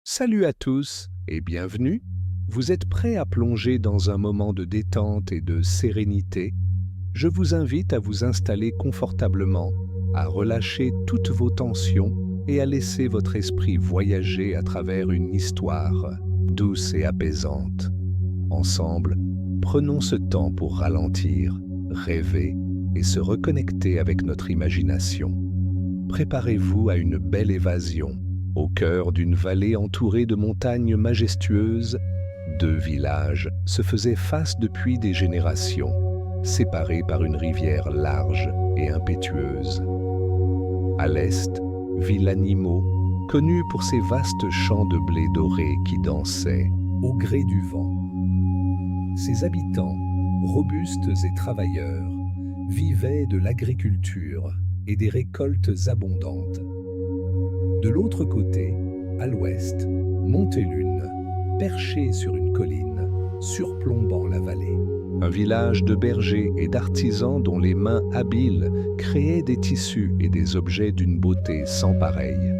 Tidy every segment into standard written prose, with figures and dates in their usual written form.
Salut à tous et bienvenue. Vous êtes prêts à plonger dans un moment de détente et de sérénité? Je vous invite à vous installer confortablement, à relâcher toutes vos tensions et à laisser votre esprit voyager à travers une histoire douce et apaisante. Ensemble, prenons ce temps pour ralentir, rêver et se reconnecter avec notre imagination. Préparez-vous à une belle évasion. Au cœur d'une vallée entourée de montagnes majestueuses, deux villages se faisaient face depuis des générations, séparés par une rivière large et impétueuse. À l'est, Villanimo, connu pour ses vastes champs de blé doré qui dansaient au gré du vent. Ses habitants, robustes et travailleurs, vivaient de l'agriculture et des récoltes abondantes. De l'autre côté, à l'ouest, Montelune, perché sur une colline, surplombant la vallée. Un village de bergers et d'artisans dont les mains habiles créaient des tissus et des objets d'une beauté sans pareille.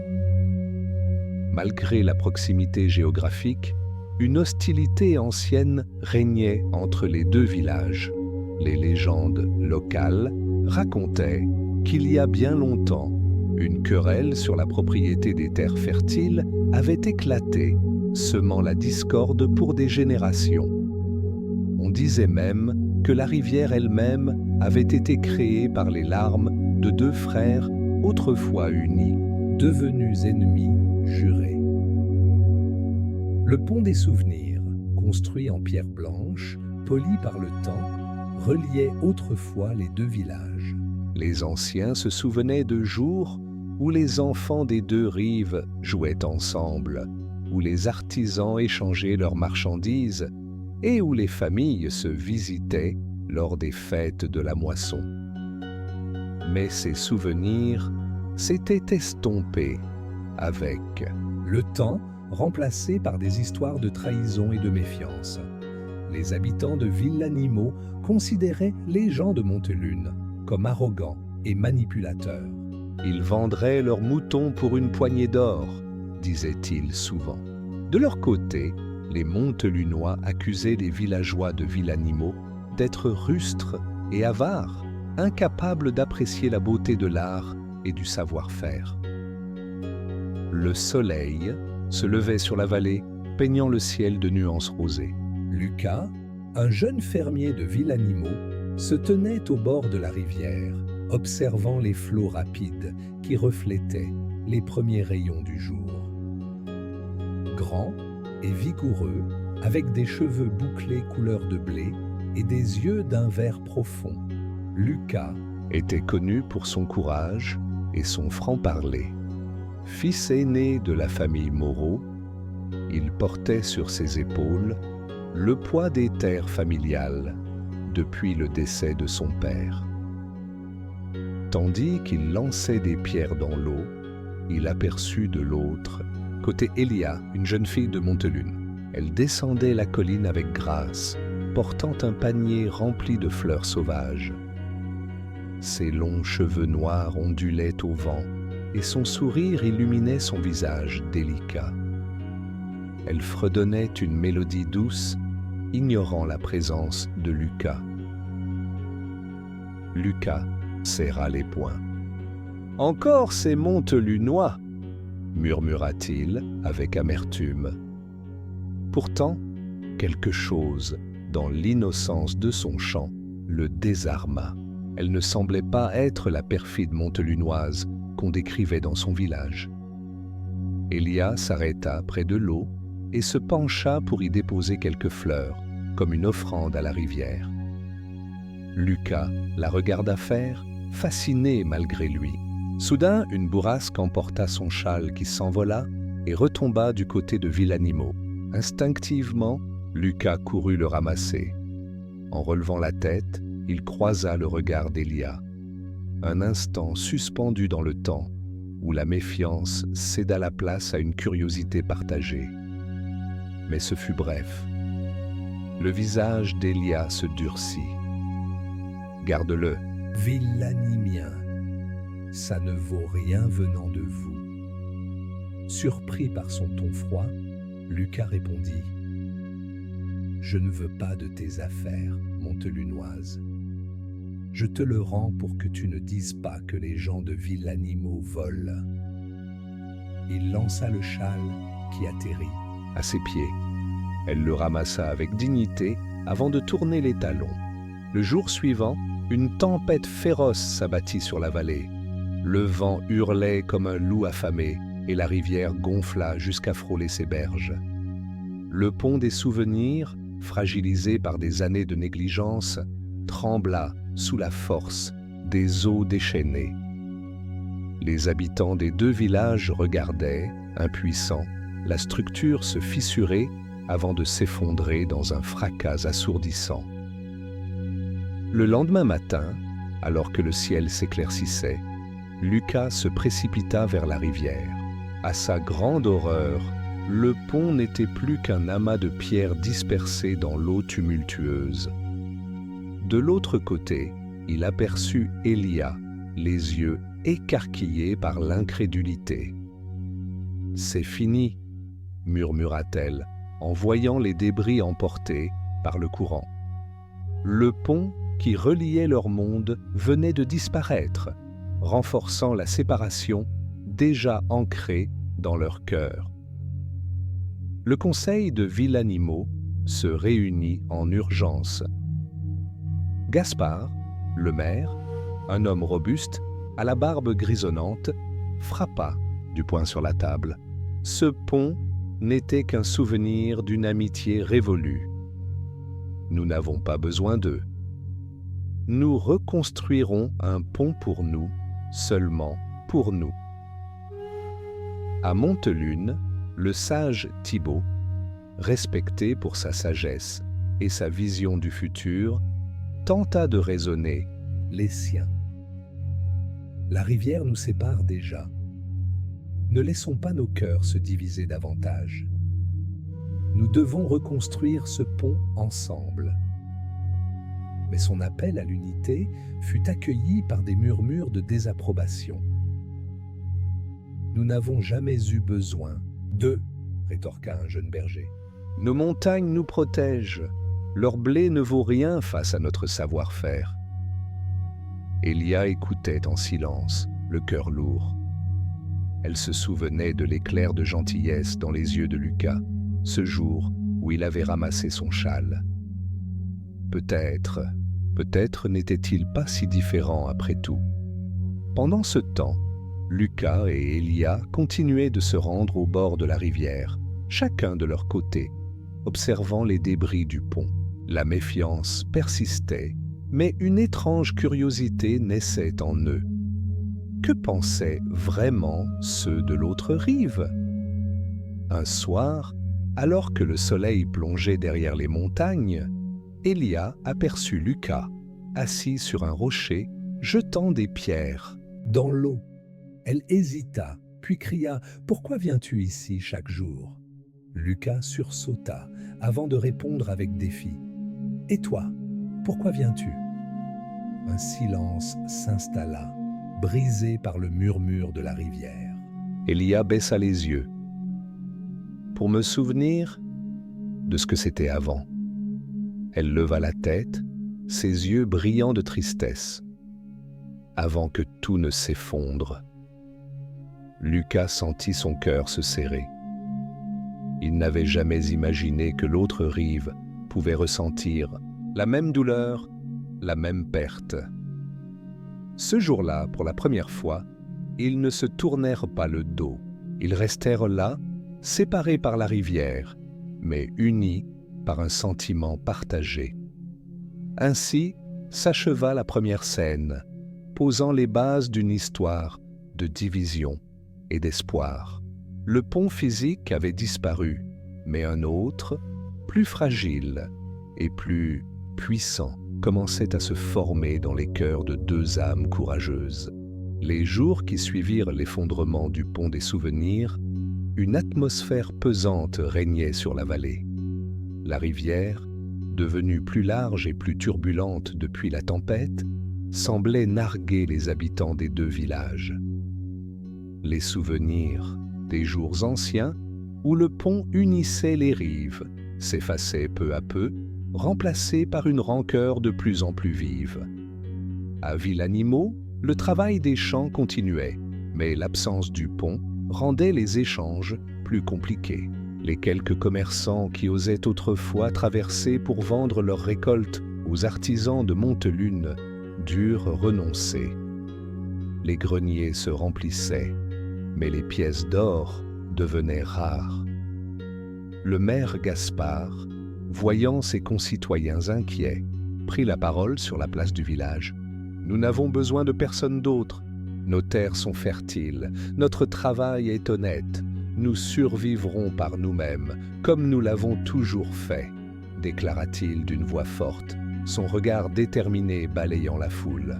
Malgré la proximité géographique, une hostilité ancienne régnait entre les deux villages. Les légendes locales racontaient qu'il y a bien longtemps, une querelle sur la propriété des terres fertiles avait éclaté, semant la discorde pour des générations. On disait même que la rivière elle-même avait été créée par les larmes de deux frères autrefois unis, devenus ennemis jurés. Le pont des souvenirs, construit en pierre blanche, poli par le temps, reliait autrefois les deux villages. Les anciens se souvenaient de jours où les enfants des deux rives jouaient ensemble, où les artisans échangeaient leurs marchandises et où les familles se visitaient lors des fêtes de la moisson. Mais ces souvenirs s'étaient estompés avec le temps remplacé par des histoires de trahison et de méfiance. Les habitants de Villanimo considéraient les gens de Montelune comme arrogants et manipulateurs. Ils vendraient leurs moutons pour une poignée d'or, disaient-ils souvent. De leur côté, les Montelunois accusaient les villageois de Villanimo d'être rustres et avares, incapables d'apprécier la beauté de l'art et du savoir-faire. Le soleil se levait sur la vallée, peignant le ciel de nuances rosées. Lucas, un jeune fermier de Villanimo, se tenait au bord de la rivière, observant les flots rapides qui reflétaient les premiers rayons du jour. Grand et vigoureux, avec des cheveux bouclés couleur de blé et des yeux d'un vert profond, Lucas était connu pour son courage et son franc-parler. Fils aîné de la famille Moreau, il portait sur ses épaules le poids des terres familiales depuis le décès de son père. Tandis qu'il lançait des pierres dans l'eau, il aperçut de l'autre côté Elia, une jeune fille de Montelune. Elle descendait la colline avec grâce, portant un panier rempli de fleurs sauvages. Ses longs cheveux noirs ondulaient au vent et son sourire illuminait son visage délicat. Elle fredonnait une mélodie douce, ignorant la présence de Lucas. Lucas serra les poings. « Encore ces Montelunois !» murmura-t-il avec amertume. Pourtant, quelque chose dans l'innocence de son chant le désarma. Elle ne semblait pas être la perfide Montelunoise qu'on décrivait dans son village. Elia s'arrêta près de l'eau et se pencha pour y déposer quelques fleurs, comme une offrande à la rivière. Lucas la regarda faire, fasciné malgré lui. Soudain, une bourrasque emporta son châle qui s'envola et retomba du côté de Villanimo. Instinctivement, Lucas courut le ramasser. En relevant la tête, il croisa le regard d'Elia. Un instant suspendu dans le temps, où la méfiance céda la place à une curiosité partagée. Mais ce fut bref. Le visage d'Elia se durcit. « Garde-le, Villanimien, ça ne vaut rien venant de vous. » Surpris par son ton froid, Lucas répondit: Je ne veux pas de tes affaires, Montelunoise. Je te le rends pour que tu ne dises pas que les gens de Villanimo volent. Il lança le châle qui atterrit à ses pieds. Elle le ramassa avec dignité avant de tourner les talons. Le jour suivant, une tempête féroce s'abattit sur la vallée. Le vent hurlait comme un loup affamé et la rivière gonfla jusqu'à frôler ses berges. Le pont des souvenirs, fragilisé par des années de négligence, trembla sous la force des eaux déchaînées. Les habitants des deux villages regardaient, impuissants, la structure se fissurer avant de s'effondrer dans un fracas assourdissant. Le lendemain matin, alors que le ciel s'éclaircissait, Lucas se précipita vers la rivière. À sa grande horreur, le pont n'était plus qu'un amas de pierres dispersées dans l'eau tumultueuse. De l'autre côté, il aperçut Elia, les yeux écarquillés par l'incrédulité. « C'est fini », murmura-t-elle, en voyant les débris emportés par le courant. Le pont qui reliait leur monde venait de disparaître, renforçant la séparation déjà ancrée dans leur cœur. Le conseil de Villanimo se réunit en urgence. Gaspard, le maire, un homme robuste, à la barbe grisonnante, frappa du poing sur la table. Ce pont n'était qu'un souvenir d'une amitié révolue. Nous n'avons pas besoin d'eux. Nous reconstruirons un pont pour nous, seulement pour nous. À Montelune, le sage Thibaut, respecté pour sa sagesse et sa vision du futur, tenta de raisonner les siens. La rivière nous sépare déjà. Ne laissons pas nos cœurs se diviser davantage. Nous devons reconstruire ce pont ensemble. Mais son appel à l'unité fut accueilli par des murmures de désapprobation. Nous n'avons jamais eu besoin d'eux, rétorqua un jeune berger. Nos montagnes nous protègent. Leur blé ne vaut rien face à notre savoir-faire. Elia écoutait en silence, le cœur lourd. Elle se souvenait de l'éclair de gentillesse dans les yeux de Lucas, ce jour où il avait ramassé son châle. Peut-être n'était-il pas si différent après tout. Pendant ce temps, Lucas et Elia continuaient de se rendre au bord de la rivière, chacun de leur côté, observant les débris du pont. La méfiance persistait, mais une étrange curiosité naissait en eux. Que pensaient vraiment ceux de l'autre rive? Un soir, alors que le soleil plongeait derrière les montagnes, Elia aperçut Lucas, assis sur un rocher, jetant des pierres dans l'eau. Elle hésita, puis cria « Pourquoi viens-tu ici chaque jour ?» Lucas sursauta, avant de répondre avec défi. « Et toi, pourquoi viens-tu » Un silence s'installa, brisé par le murmure de la rivière. Elia baissa les yeux, pour me souvenir de ce que c'était avant. Elle leva la tête, ses yeux brillants de tristesse. Avant que tout ne s'effondre, Lucas sentit son cœur se serrer. Il n'avait jamais imaginé que l'autre rive pouvait ressentir la même douleur, la même perte. Ce jour-là, pour la première fois, ils ne se tournèrent pas le dos. Ils restèrent là, séparés par la rivière, mais unis par un sentiment partagé. Ainsi s'acheva la première scène, posant les bases d'une histoire de division et d'espoir. Le pont physique avait disparu, mais un autre, plus fragile et plus puissant, commençait à se former dans les cœurs de deux âmes courageuses. Les jours qui suivirent l'effondrement du pont des souvenirs, une atmosphère pesante régnait sur la vallée. La rivière, devenue plus large et plus turbulente depuis la tempête, semblait narguer les habitants des deux villages. Les souvenirs des jours anciens où le pont unissait les rives, s'effaçait peu à peu, remplacé par une rancœur de plus en plus vive. À Villanimo, le travail des champs continuait, mais l'absence du pont rendait les échanges plus compliqués. Les quelques commerçants qui osaient autrefois traverser pour vendre leurs récoltes aux artisans de Montelune durent renoncer. Les greniers se remplissaient, mais les pièces d'or devenaient rares. Le maire Gaspard, voyant ses concitoyens inquiets, prit la parole sur la place du village. « Nous n'avons besoin de personne d'autre. Nos terres sont fertiles, notre travail est honnête. Nous survivrons par nous-mêmes, comme nous l'avons toujours fait, » déclara-t-il d'une voix forte, son regard déterminé balayant la foule.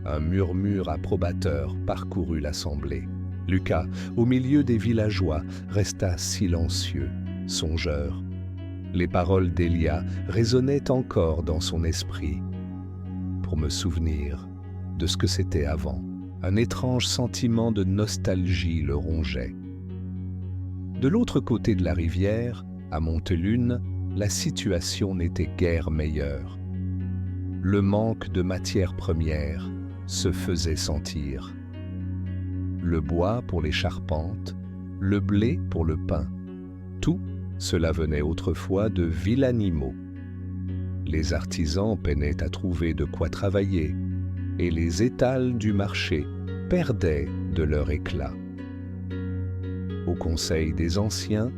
Un murmure approbateur parcourut l'assemblée. Lucas, au milieu des villageois, resta silencieux, songeur. Les paroles d'Elia résonnaient encore dans son esprit. Pour me souvenir de ce que c'était avant, un étrange sentiment de nostalgie le rongeait. De l'autre côté de la rivière, à Montelune, la situation n'était guère meilleure. Le manque de matières premières se faisait sentir. Le bois pour les charpentes, le blé pour le pain, tout cela venait autrefois de Villanimo. Les artisans peinaient à trouver de quoi travailler, et les étals du marché perdaient de leur éclat. Au conseil des anciens,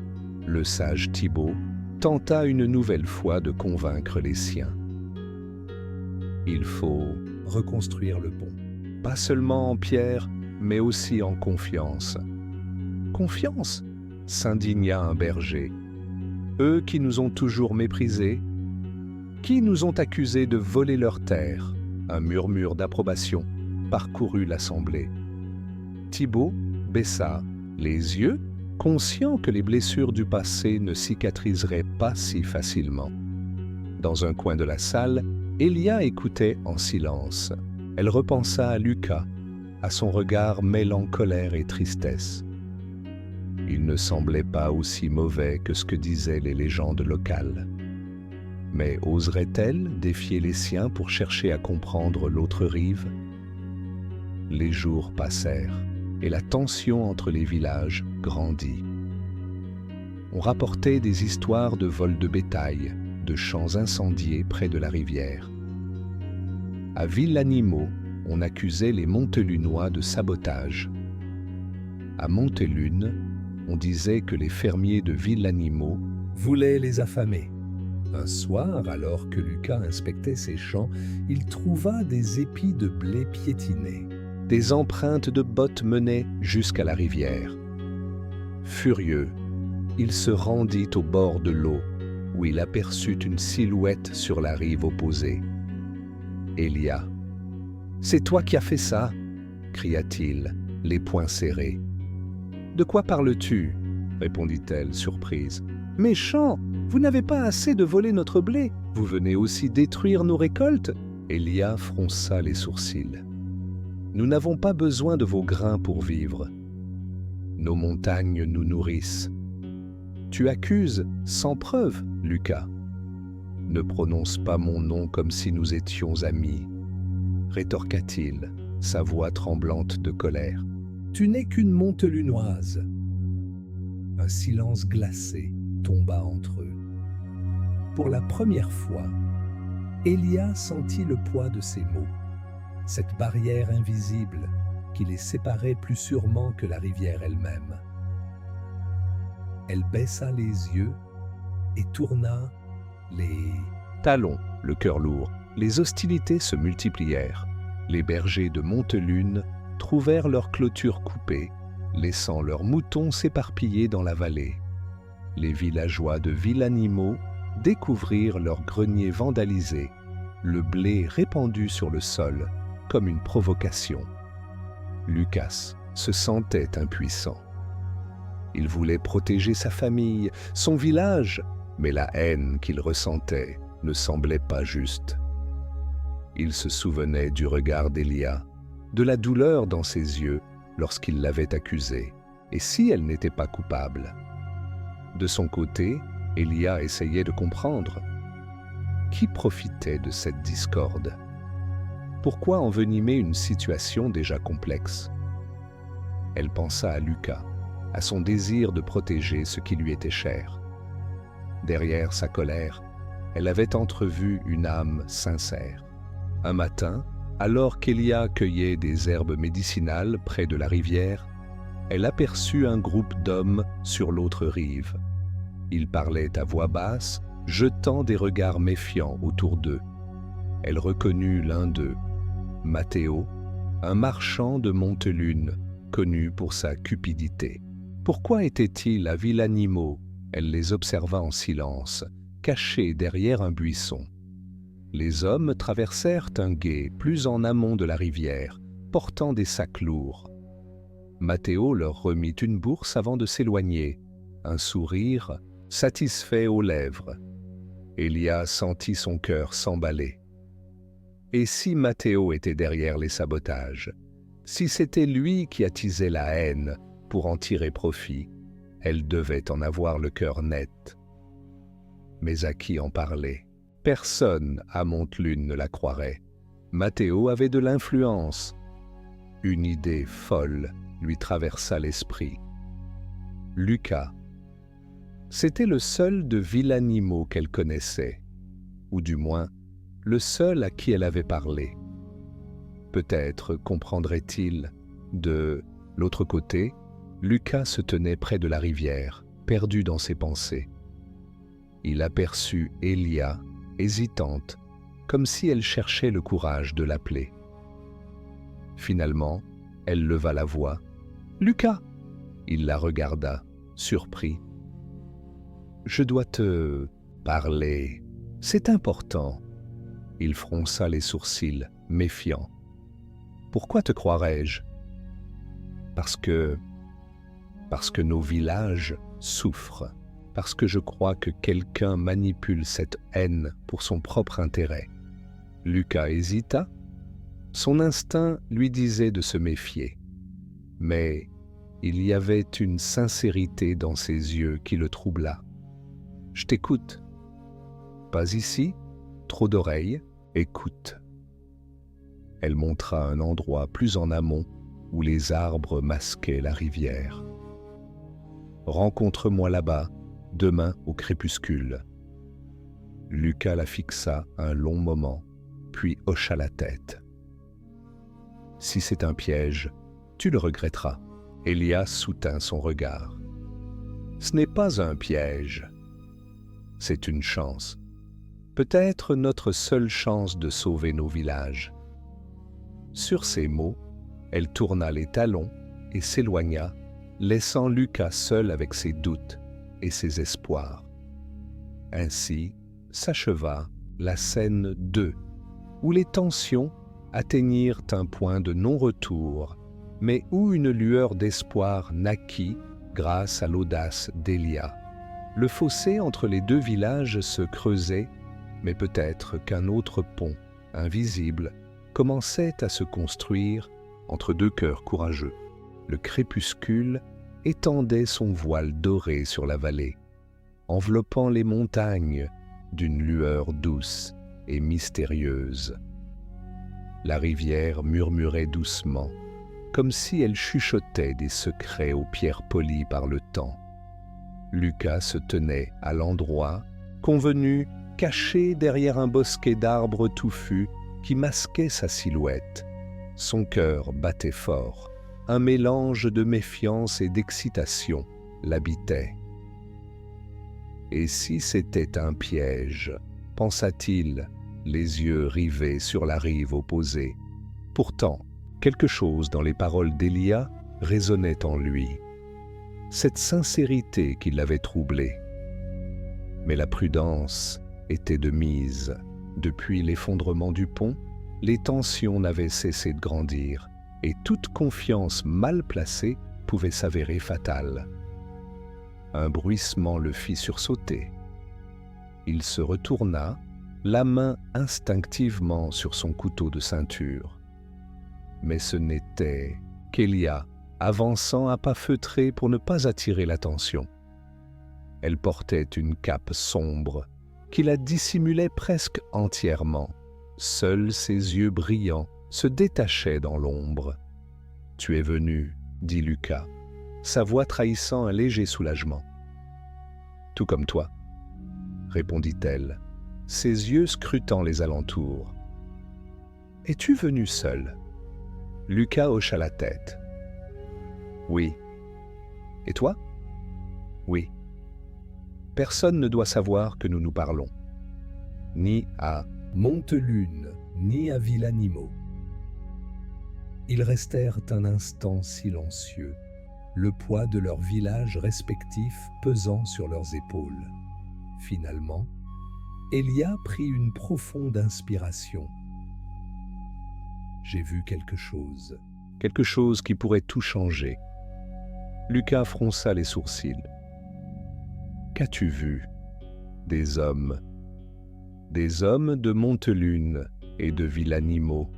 le sage Thibaut tenta une nouvelle fois de convaincre les siens. Il faut reconstruire le pont, pas seulement en pierre, mais aussi en confiance. Confiance, s'indigna un berger. Eux qui nous ont toujours méprisés, qui nous ont accusés de voler leurs terres. Un murmure d'approbation parcourut l'assemblée. Thibaut baissa les yeux, conscient que les blessures du passé ne cicatriseraient pas si facilement. Dans un coin de la salle, Elia écoutait en silence. Elle repensa à Lucas, à son regard mêlant colère et tristesse. Il ne semblait pas aussi mauvais que ce que disaient les légendes locales. Mais oserait-elle défier les siens pour chercher à comprendre l'autre rive? Les jours passèrent et la tension entre les villages grandit. On rapportait des histoires de vols de bétail, de champs incendiés près de la rivière. À Villanimo, on accusait les Montelunois de sabotage. À Montelune, on disait que les fermiers de Villanimo voulaient les affamer. Un soir, alors que Lucas inspectait ses champs, il trouva des épis de blé piétinés. Des empreintes de bottes menaient jusqu'à la rivière. Furieux, il se rendit au bord de l'eau, où il aperçut une silhouette sur la rive opposée. Elia. « C'est toi qui as fait ça » cria-t-il, les poings serrés. « De quoi parles-tu » répondit-elle, surprise. « Méchant, vous n'avez pas assez de voler notre blé. Vous venez aussi détruire nos récoltes » Elia fronça les sourcils. « Nous n'avons pas besoin de vos grains pour vivre. Nos montagnes nous nourrissent. Tu accuses sans preuve, Lucas. Ne prononce pas mon nom comme si nous étions amis, rétorqua-t-il, sa voix tremblante de colère. Tu n'es qu'une Montelunoise. Un silence glacé tomba entre eux. Pour la première fois, Elia sentit le poids de ses mots, cette barrière invisible qui les séparait plus sûrement que la rivière elle-même. Elle baissa les yeux et tourna les talons, le cœur lourd. Les hostilités se multiplièrent. Les bergers de Montelune trouvèrent leur clôture coupée, laissant leurs moutons s'éparpiller dans la vallée. Les villageois de Villanimo découvrirent leurs greniers vandalisés, le blé répandu sur le sol comme une provocation. Lucas se sentait impuissant. Il voulait protéger sa famille, son village, mais la haine qu'il ressentait ne semblait pas juste. Il se souvenait du regard d'Elia, de la douleur dans ses yeux lorsqu'il l'avait accusé, Et si elle n'était pas coupable? De son côté, Elia essayait de comprendre. Qui profitait de cette discorde? Pourquoi envenimer une situation déjà complexe? Elle pensa à Lucas, à son désir de protéger ce qui lui était cher. Derrière sa colère, elle avait entrevu une âme sincère. Un matin, alors qu'Elia cueillait des herbes médicinales près de la rivière, elle aperçut un groupe d'hommes sur l'autre rive. Ils parlaient à voix basse, jetant des regards méfiants autour d'eux. Elle reconnut l'un d'eux, Matteo, un marchand de Montelune, connu pour sa cupidité. Pourquoi était-il à Villanimo? Elle les observa en silence, cachés derrière un buisson. Les hommes traversèrent un gué plus en amont de la rivière, portant des sacs lourds. Matteo leur remit une bourse avant de s'éloigner, un sourire satisfait aux lèvres. Elia sentit son cœur s'emballer. Et si Matteo était derrière les sabotages? Si c'était lui qui attisait la haine pour en tirer profit, elle devait en avoir le cœur net. Mais à qui en parler? Personne à Montelune ne la croirait. Matteo avait de l'influence. Une idée folle lui traversa l'esprit. Lucas. C'était le seul de Villanimo qu'elle connaissait, ou du moins le seul à qui elle avait parlé. Peut-être comprendrait-il. De l'autre côté, Lucas se tenait près de la rivière, perdu dans ses pensées. Il aperçut Elia, hésitante, comme si elle cherchait le courage de l'appeler. Finalement, elle leva la voix. « Lucas !» Il la regarda, surpris. « Je dois te parler. C'est important. » Il fronça les sourcils, méfiant. « Pourquoi te croirais-je ? » Parce que nos villages souffrent. Parce que je crois que quelqu'un manipule cette haine pour son propre intérêt. Lucas hésita. Son instinct lui disait de se méfier. Mais il y avait une sincérité dans ses yeux qui le troubla. « Je t'écoute. »« Pas ici, trop d'oreilles, écoute. » Elle montra un endroit plus en amont où les arbres masquaient la rivière. « Rencontre-moi là-bas, demain au crépuscule. » Lucas la fixa un long moment, puis hocha la tête. « Si c'est un piège, tu le regretteras. » Elia soutint son regard. « Ce n'est pas un piège. C'est une chance. Peut-être notre seule chance de sauver nos villages. » Sur ces mots, elle tourna les talons et s'éloigna, laissant Lucas seul avec ses doutes et ses espoirs. Ainsi s'acheva la scène 2, où les tensions atteignirent un point de non-retour, mais où une lueur d'espoir naquit grâce à l'audace d'Elia. Le fossé entre les deux villages se creusait, mais peut-être qu'un autre pont, invisible, commençait à se construire entre deux cœurs courageux. Le crépuscule étendait son voile doré sur la vallée, enveloppant les montagnes d'une lueur douce et mystérieuse. La rivière murmurait doucement, comme si elle chuchotait des secrets aux pierres polies par le temps. Lucas se tenait à l'endroit convenu, caché derrière un bosquet d'arbres touffus qui masquait sa silhouette. Son cœur battait fort. Un mélange de méfiance et d'excitation l'habitait. Et si c'était un piège, pensa-t-il, les yeux rivés sur la rive opposée. Pourtant, quelque chose dans les paroles d'Elia résonnait en lui. Cette sincérité qui l'avait troublé. Mais la prudence était de mise. Depuis l'effondrement du pont, les tensions n'avaient cessé de grandir et toute confiance mal placée pouvait s'avérer fatale. Un bruissement le fit sursauter. Il se retourna, la main instinctivement sur son couteau de ceinture. Mais ce n'était qu'Elia avançant à pas feutrés pour ne pas attirer l'attention. Elle portait une cape sombre qui la dissimulait presque entièrement. Seuls ses yeux brillants se détachaient dans l'ombre. « Tu es venu, » dit Lucas, sa voix trahissant un léger soulagement. « Tout comme toi, » répondit-elle, ses yeux scrutant les alentours. « Es-tu venu seul ?» Lucas hocha la tête. « Oui. Et toi ?»« Oui. Personne ne doit savoir que nous nous parlons. Ni à Montelune, ni à Villanimo. » Ils restèrent un instant silencieux, le poids de leurs villages respectifs pesant sur leurs épaules. Finalement, Elia prit une profonde inspiration. « J'ai vu quelque chose qui pourrait tout changer. » Lucas fronça les sourcils. « Qu'as-tu vu ? » Des hommes de Montelune et de Villanimo.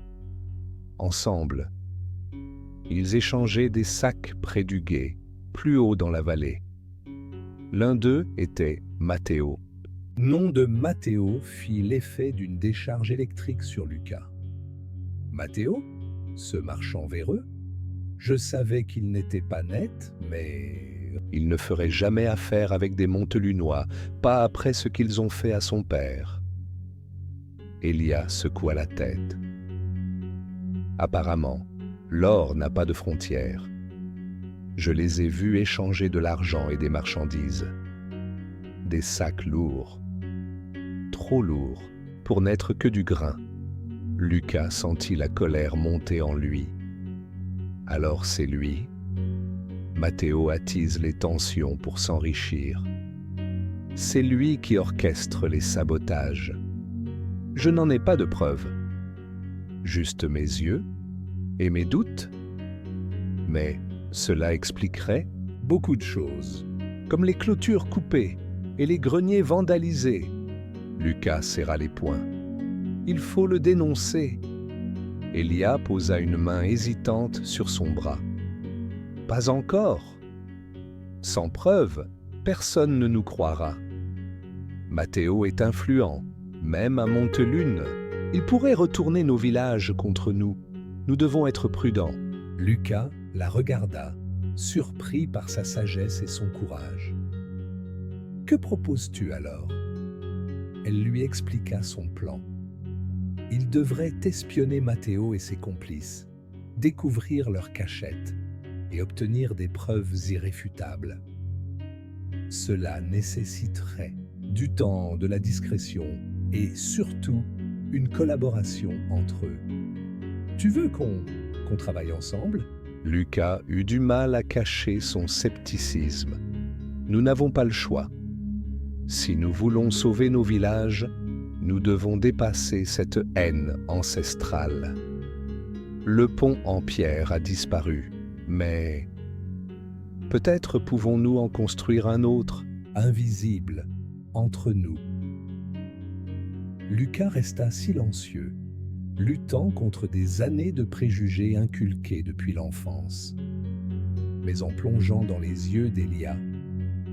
Ensemble, ils échangeaient des sacs près du gué, plus haut dans la vallée. L'un d'eux était Matteo. Nom de Matteo fit l'effet d'une décharge électrique sur Lucas. Matteo, ce marchand véreux, je savais qu'il n'était pas net, mais il ne ferait jamais affaire avec des Montelunois, pas après ce qu'ils ont fait à son père. Elia secoua la tête. Apparemment, l'or n'a pas de frontières. Je les ai vus échanger de l'argent et des marchandises. Des sacs lourds, trop lourds pour n'être que du grain. Lucas sentit la colère monter en lui. Alors c'est lui. Matteo attise les tensions pour s'enrichir. C'est lui qui orchestre les sabotages. Je n'en ai pas de preuves. Juste mes yeux et mes doutes. Mais cela expliquerait beaucoup de choses, comme les clôtures coupées et les greniers vandalisés. Lucas serra les poings. Il faut le dénoncer. Elia posa une main hésitante sur son bras. Pas encore. Sans preuve, personne ne nous croira. Matteo est influent, même à Montelune. Il pourrait retourner nos villages contre nous. Nous devons être prudents. Lucas la regarda, surpris par sa sagesse et son courage. « Que proposes-tu alors ?» Elle lui expliqua son plan. Il devrait espionner Matteo et ses complices, découvrir leur cachette et obtenir des preuves irréfutables. Cela nécessiterait du temps, de la discrétion et surtout une collaboration entre eux. « Tu veux qu'on travaille ensemble ?» Lucas eut du mal à cacher son scepticisme. Nous n'avons pas le choix. Si nous voulons sauver nos villages, nous devons dépasser cette haine ancestrale. Le pont en pierre a disparu, mais peut-être pouvons-nous en construire un autre, invisible, entre nous. Lucas resta silencieux, luttant contre des années de préjugés inculqués depuis l'enfance. Mais en plongeant dans les yeux d'Elia,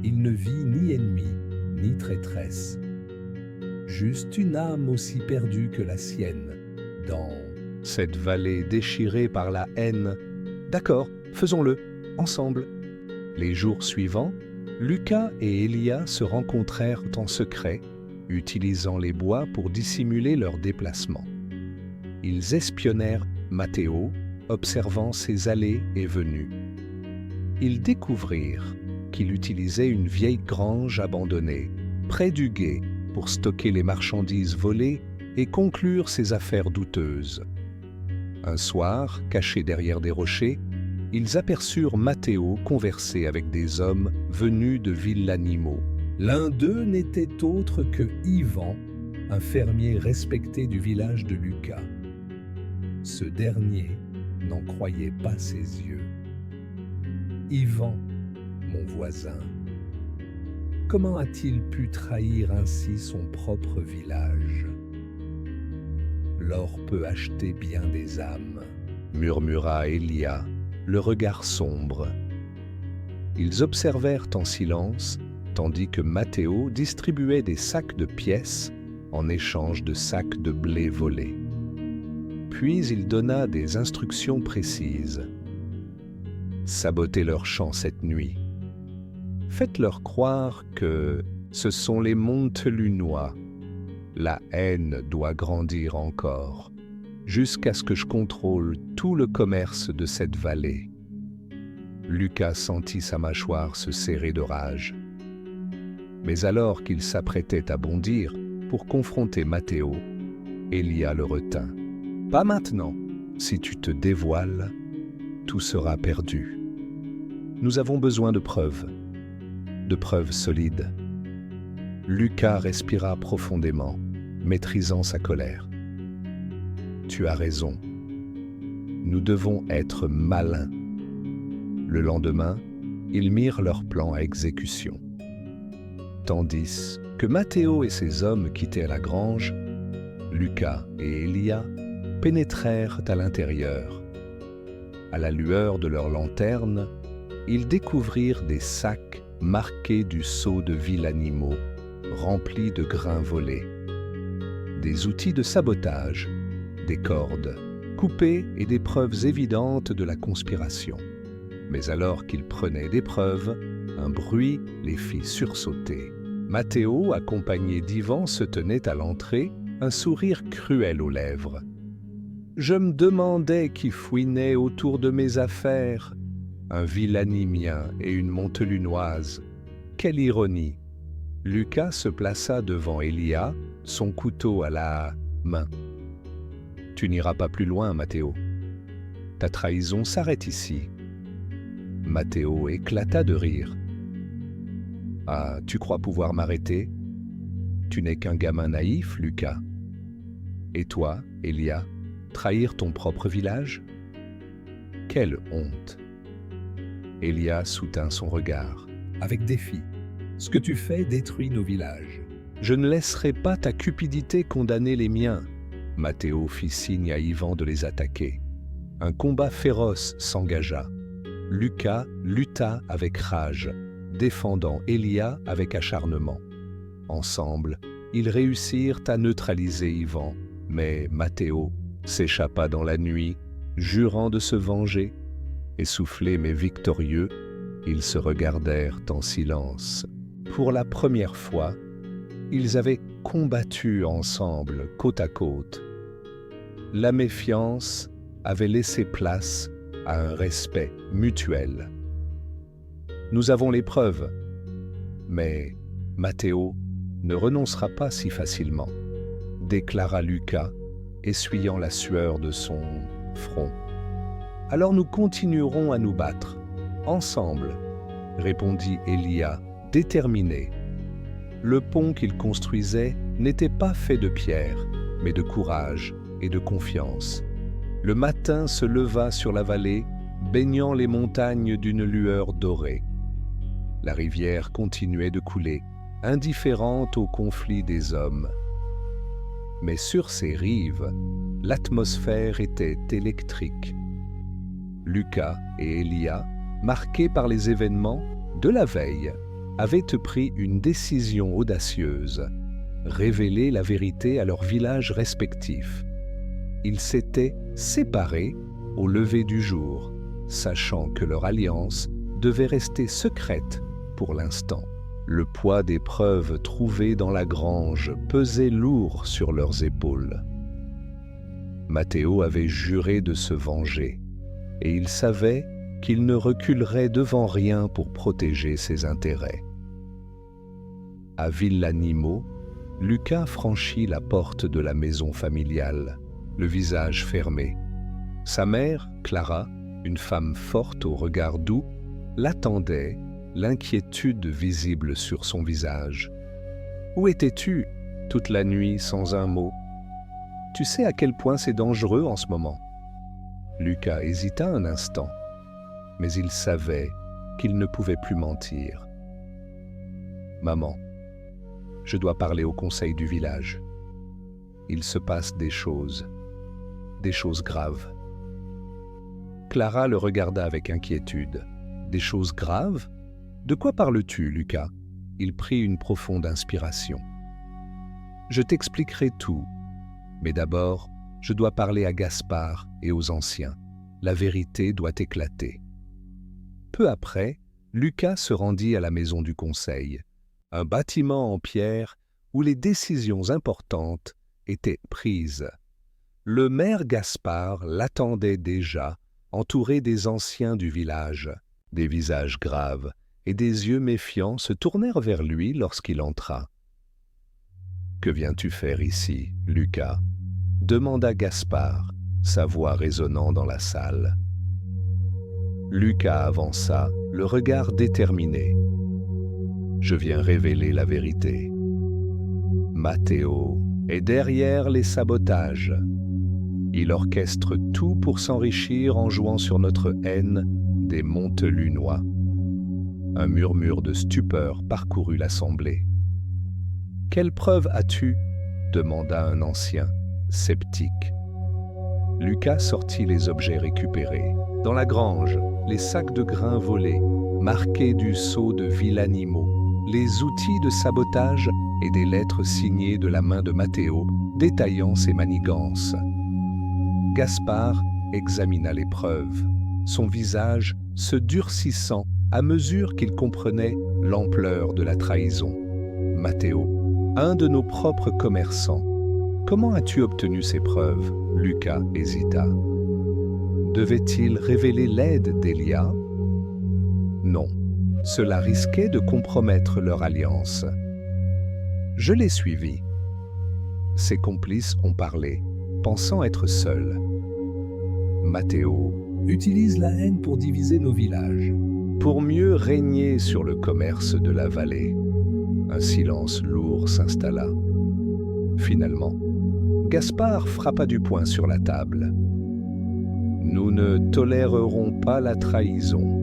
il ne vit ni ennemi, ni traîtresse. Juste une âme aussi perdue que la sienne, dans cette vallée déchirée par la haine. D'accord, faisons-le, ensemble. Les jours suivants, Lucas et Elia se rencontrèrent en secret, utilisant les bois pour dissimuler leur déplacement. Ils espionnèrent Matteo, observant ses allées et venues. Ils découvrirent qu'il utilisait une vieille grange abandonnée, près du gué, pour stocker les marchandises volées et conclure ses affaires douteuses. Un soir, cachés derrière des rochers, ils aperçurent Matteo converser avec des hommes venus de Villanimo. L'un d'eux n'était autre que Ivan, un fermier respecté du village de Lucas. Ce dernier n'en croyait pas ses yeux. « Ivan, mon voisin, comment a-t-il pu trahir ainsi son propre village ? L'or peut acheter bien des âmes, » murmura Elia, le regard sombre. Ils observèrent en silence, tandis que Matteo distribuait des sacs de pièces en échange de sacs de blé volés. Puis il donna des instructions précises. Sabotez leur champ cette nuit. Faites-leur croire que ce sont les Montelunois. La haine doit grandir encore, jusqu'à ce que je contrôle tout le commerce de cette vallée. Lucas sentit sa mâchoire se serrer de rage. Mais alors qu'il s'apprêtait à bondir pour confronter Matteo, Elia le retint. « Pas maintenant. Si tu te dévoiles, tout sera perdu. Nous avons besoin de preuves solides. » Lucas respira profondément, maîtrisant sa colère. « Tu as raison. Nous devons être malins. » Le lendemain, ils mirent leur plan à exécution. Tandis que Matteo et ses hommes quittaient la grange, Lucas et Elia pénétrèrent à l'intérieur. À la lueur de leurs lanternes, ils découvrirent des sacs marqués du sceau de vil animaux, remplis de grains volés, des outils de sabotage, des cordes, coupées et des preuves évidentes de la conspiration. Mais alors qu'ils prenaient des preuves, un bruit les fit sursauter. Matteo, accompagné d'Ivan, se tenait à l'entrée, un sourire cruel aux lèvres. « Je me demandais qui fouinait autour de mes affaires. Un Villanimien et une Montelunoise. Quelle ironie !» Lucas se plaça devant Elia, son couteau à la main. « Tu n'iras pas plus loin, Matteo. Ta trahison s'arrête ici. » Matteo éclata de rire. « Ah, tu crois pouvoir m'arrêter? Tu n'es qu'un gamin naïf, Lucas. Et toi, Elia, trahir ton propre village? Quelle honte !» Elia soutint son regard, avec défi. « Ce que tu fais détruit nos villages. Je ne laisserai pas ta cupidité condamner les miens. » Matteo fit signe à Ivan de les attaquer. Un combat féroce s'engagea. Lucas lutta avec rage, défendant Elia avec acharnement. Ensemble, ils réussirent à neutraliser Ivan, mais Matteo s'échappa dans la nuit, jurant de se venger. Essoufflés mais victorieux, ils se regardèrent en silence. Pour la première fois, ils avaient combattu ensemble, côte à côte. La méfiance avait laissé place à un respect mutuel. « Nous avons les preuves, mais Matteo ne renoncera pas si facilement, » déclara Lucas, essuyant la sueur de son front. « Alors nous continuerons à nous battre, ensemble, » répondit Elia, déterminé. Le pont qu'il construisait n'était pas fait de pierre, mais de courage et de confiance. Le matin se leva sur la vallée, baignant les montagnes d'une lueur dorée. La rivière continuait de couler, indifférente au conflit des hommes. Mais sur ses rives, l'atmosphère était électrique. Lucas et Elia, marqués par les événements de la veille, avaient pris une décision audacieuse, révéler la vérité à leurs villages respectifs. Ils s'étaient séparés au lever du jour, sachant que leur alliance devait rester secrète pour l'instant. Le poids des preuves trouvées dans la grange pesait lourd sur leurs épaules. Matteo avait juré de se venger, et il savait qu'il ne reculerait devant rien pour protéger ses intérêts. À Villanimo, Lucas franchit la porte de la maison familiale, le visage fermé. Sa mère, Clara, une femme forte au regard doux, l'attendait, l'inquiétude visible sur son visage. « Où étais-tu toute la nuit sans un mot? Tu sais à quel point c'est dangereux en ce moment. » Lucas hésita un instant, mais il savait qu'il ne pouvait plus mentir. « Maman, je dois parler au conseil du village. Il se passe des choses graves. » Clara le regarda avec inquiétude. Des choses graves? De quoi parles-tu, Lucas? Il prit une profonde inspiration. Je t'expliquerai tout, mais d'abord, je dois parler à Gaspard et aux anciens. La vérité doit éclater. Peu après, Lucas se rendit à la maison du conseil, un bâtiment en pierre où les décisions importantes étaient prises. Le maire Gaspard l'attendait déjà, entouré des anciens du village. Des visages graves et des yeux méfiants se tournèrent vers lui lorsqu'il entra. « Que viens-tu faire ici, Lucas ?» demanda Gaspard, sa voix résonnant dans la salle. Lucas avança, le regard déterminé. « Je viens révéler la vérité. Matteo est derrière les sabotages. Il orchestre tout pour s'enrichir en jouant sur notre haine des Montelunois. » Un murmure de stupeur parcourut l'assemblée. « Quelle preuve as-tu » demanda un ancien, sceptique. Lucas sortit les objets récupérés. Dans la grange, les sacs de grains volés, marqués du sceau de Villanimo, les outils de sabotage et des lettres signées de la main de Matteo, détaillant ses manigances. Gaspard examina les preuves, son visage se durcissant à mesure qu'il comprenait l'ampleur de la trahison. « Matteo, un de nos propres commerçants. Comment as-tu obtenu ces preuves ?» Lucas hésita. Devait-il révéler l'aide d'Elia? Non, cela risquait de compromettre leur alliance. Je l'ai suivi. Ses complices ont parlé, pensant être seuls. Matteo utilise la haine pour diviser nos villages, pour mieux régner sur le commerce de la vallée. Un silence lourd s'installa. Finalement, Gaspard frappa du poing sur la table. Nous ne tolérerons pas la trahison.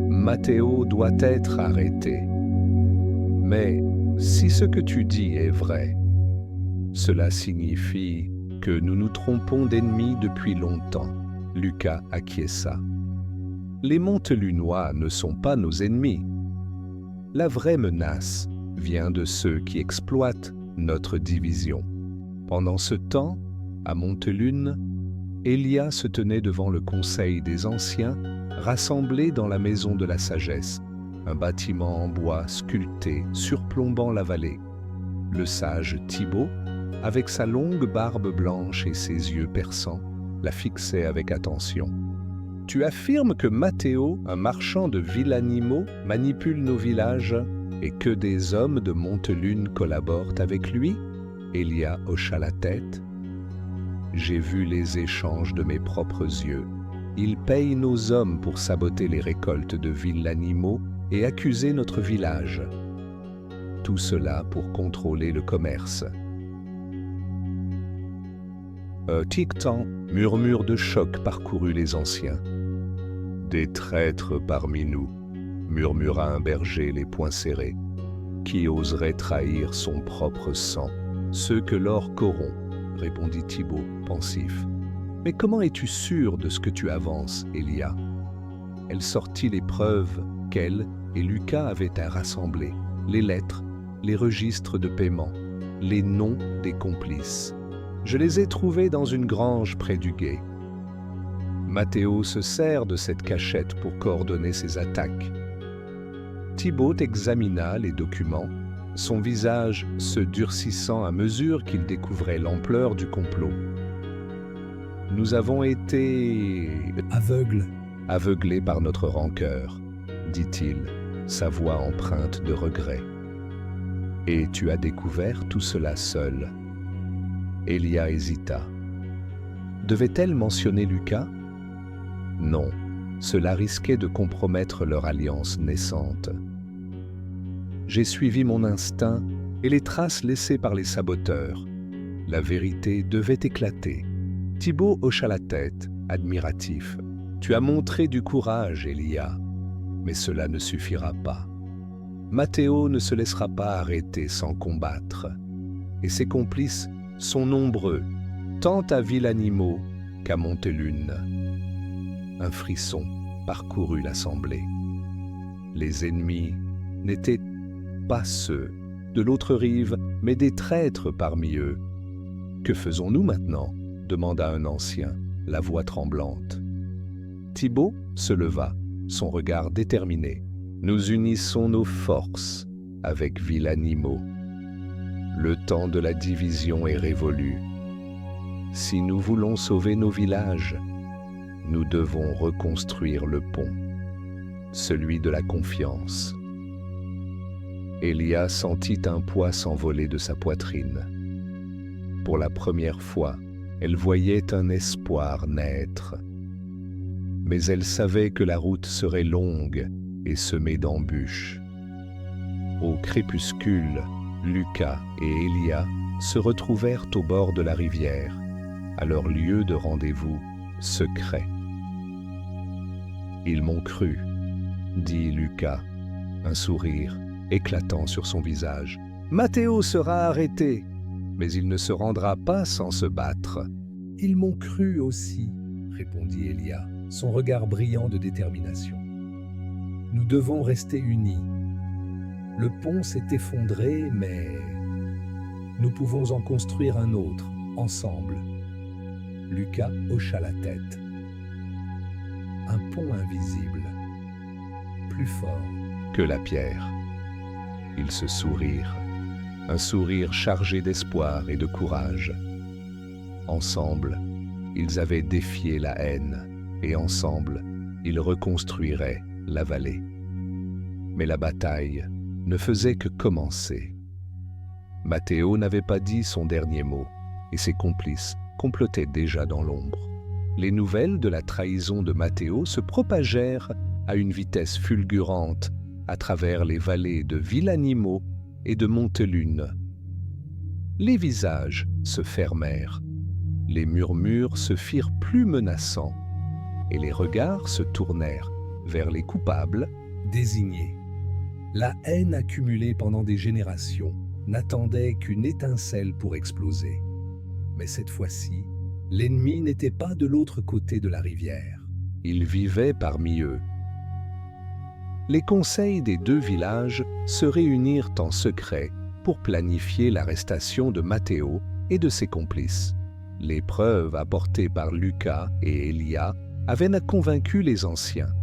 Matteo doit être arrêté. Mais si ce que tu dis est vrai, cela signifie que nous nous trompons d'ennemis depuis longtemps. Lucas acquiesça. Les Montelunois ne sont pas nos ennemis. La vraie menace vient de ceux qui exploitent notre division. Pendant ce temps, à Montelune, Elia se tenait devant le conseil des anciens, rassemblés dans la maison de la sagesse, un bâtiment en bois sculpté surplombant la vallée. Le sage Thibaut, avec sa longue barbe blanche et ses yeux perçants, la fixait avec attention. « Tu affirmes que Matteo, un marchand de Villanimo, manipule nos villages et que des hommes de Montelune collaborent avec lui ?» Elia hocha la tête. « J'ai vu les échanges de mes propres yeux. Ils payent nos hommes pour saboter les récoltes de Villanimo et accuser notre village. Tout cela pour contrôler le commerce. » Tic-tac, murmure de choc parcourut les anciens. « Des traîtres parmi nous, » murmura un berger les poings serrés. « Qui oserait trahir son propre sang? Ceux que l'or corrompt, » répondit Thibaut, pensif. « Mais comment es-tu sûr de ce que tu avances, Elia ?» Elle sortit les preuves qu'elle et Lucas avaient à rassembler, les lettres, les registres de paiement, les noms des complices. Je les ai trouvés dans une grange près du gué. Matteo se sert de cette cachette pour coordonner ses attaques. Thibaut examina les documents, son visage se durcissant à mesure qu'il découvrait l'ampleur du complot. « Nous avons été... aveuglés par notre rancœur, » dit-il, sa voix empreinte de regret. « Et tu as découvert tout cela seul. » Elia hésita. Devait-elle mentionner Lucas? Non, cela risquait de compromettre leur alliance naissante. J'ai suivi mon instinct et les traces laissées par les saboteurs. La vérité devait éclater. Thibaut hocha la tête, admiratif. Tu as montré du courage, Elia, mais cela ne suffira pas. Matteo ne se laissera pas arrêter sans combattre, et ses complices sont nombreux, tant à Villanimo qu'à Montelune. Un frisson parcourut l'assemblée. Les ennemis n'étaient pas ceux de l'autre rive, mais des traîtres parmi eux. « Que faisons-nous maintenant » demanda un ancien, la voix tremblante. Thibaut se leva, son regard déterminé. « Nous unissons nos forces avec Villanimo. Le temps de la division est révolu. Si nous voulons sauver nos villages, nous devons reconstruire le pont, celui de la confiance. » Elia sentit un poids s'envoler de sa poitrine. Pour la première fois, elle voyait un espoir naître. Mais elle savait que la route serait longue et semée d'embûches. Au crépuscule, Lucas et Elia se retrouvèrent au bord de la rivière, à leur lieu de rendez-vous secret. « Ils m'ont cru », dit Lucas, un sourire éclatant sur son visage. « Matteo sera arrêté, mais il ne se rendra pas sans se battre. »« Ils m'ont cru aussi, » répondit Elia, son regard brillant de détermination. « Nous devons rester unis. Le pont s'est effondré, mais nous pouvons en construire un autre, ensemble. » Lucas hocha la tête. Un pont invisible, plus fort que la pierre. Ils se sourirent, un sourire chargé d'espoir et de courage. Ensemble, ils avaient défié la haine, et ensemble, ils reconstruiraient la vallée. Mais la bataille ne faisait que commencer. Matteo n'avait pas dit son dernier mot, et ses complices complotaient déjà dans l'ombre. Les nouvelles de la trahison de Matteo se propagèrent à une vitesse fulgurante à travers les vallées de Villanimo et de Montelune. Les visages se fermèrent, les murmures se firent plus menaçants, et les regards se tournèrent vers les coupables désignés. La haine accumulée pendant des générations n'attendait qu'une étincelle pour exploser. Mais cette fois-ci, l'ennemi n'était pas de l'autre côté de la rivière. Il vivait parmi eux. Les conseils des deux villages se réunirent en secret pour planifier l'arrestation de Matteo et de ses complices. Les preuves apportées par Lucas et Elia avaient convaincu les anciens,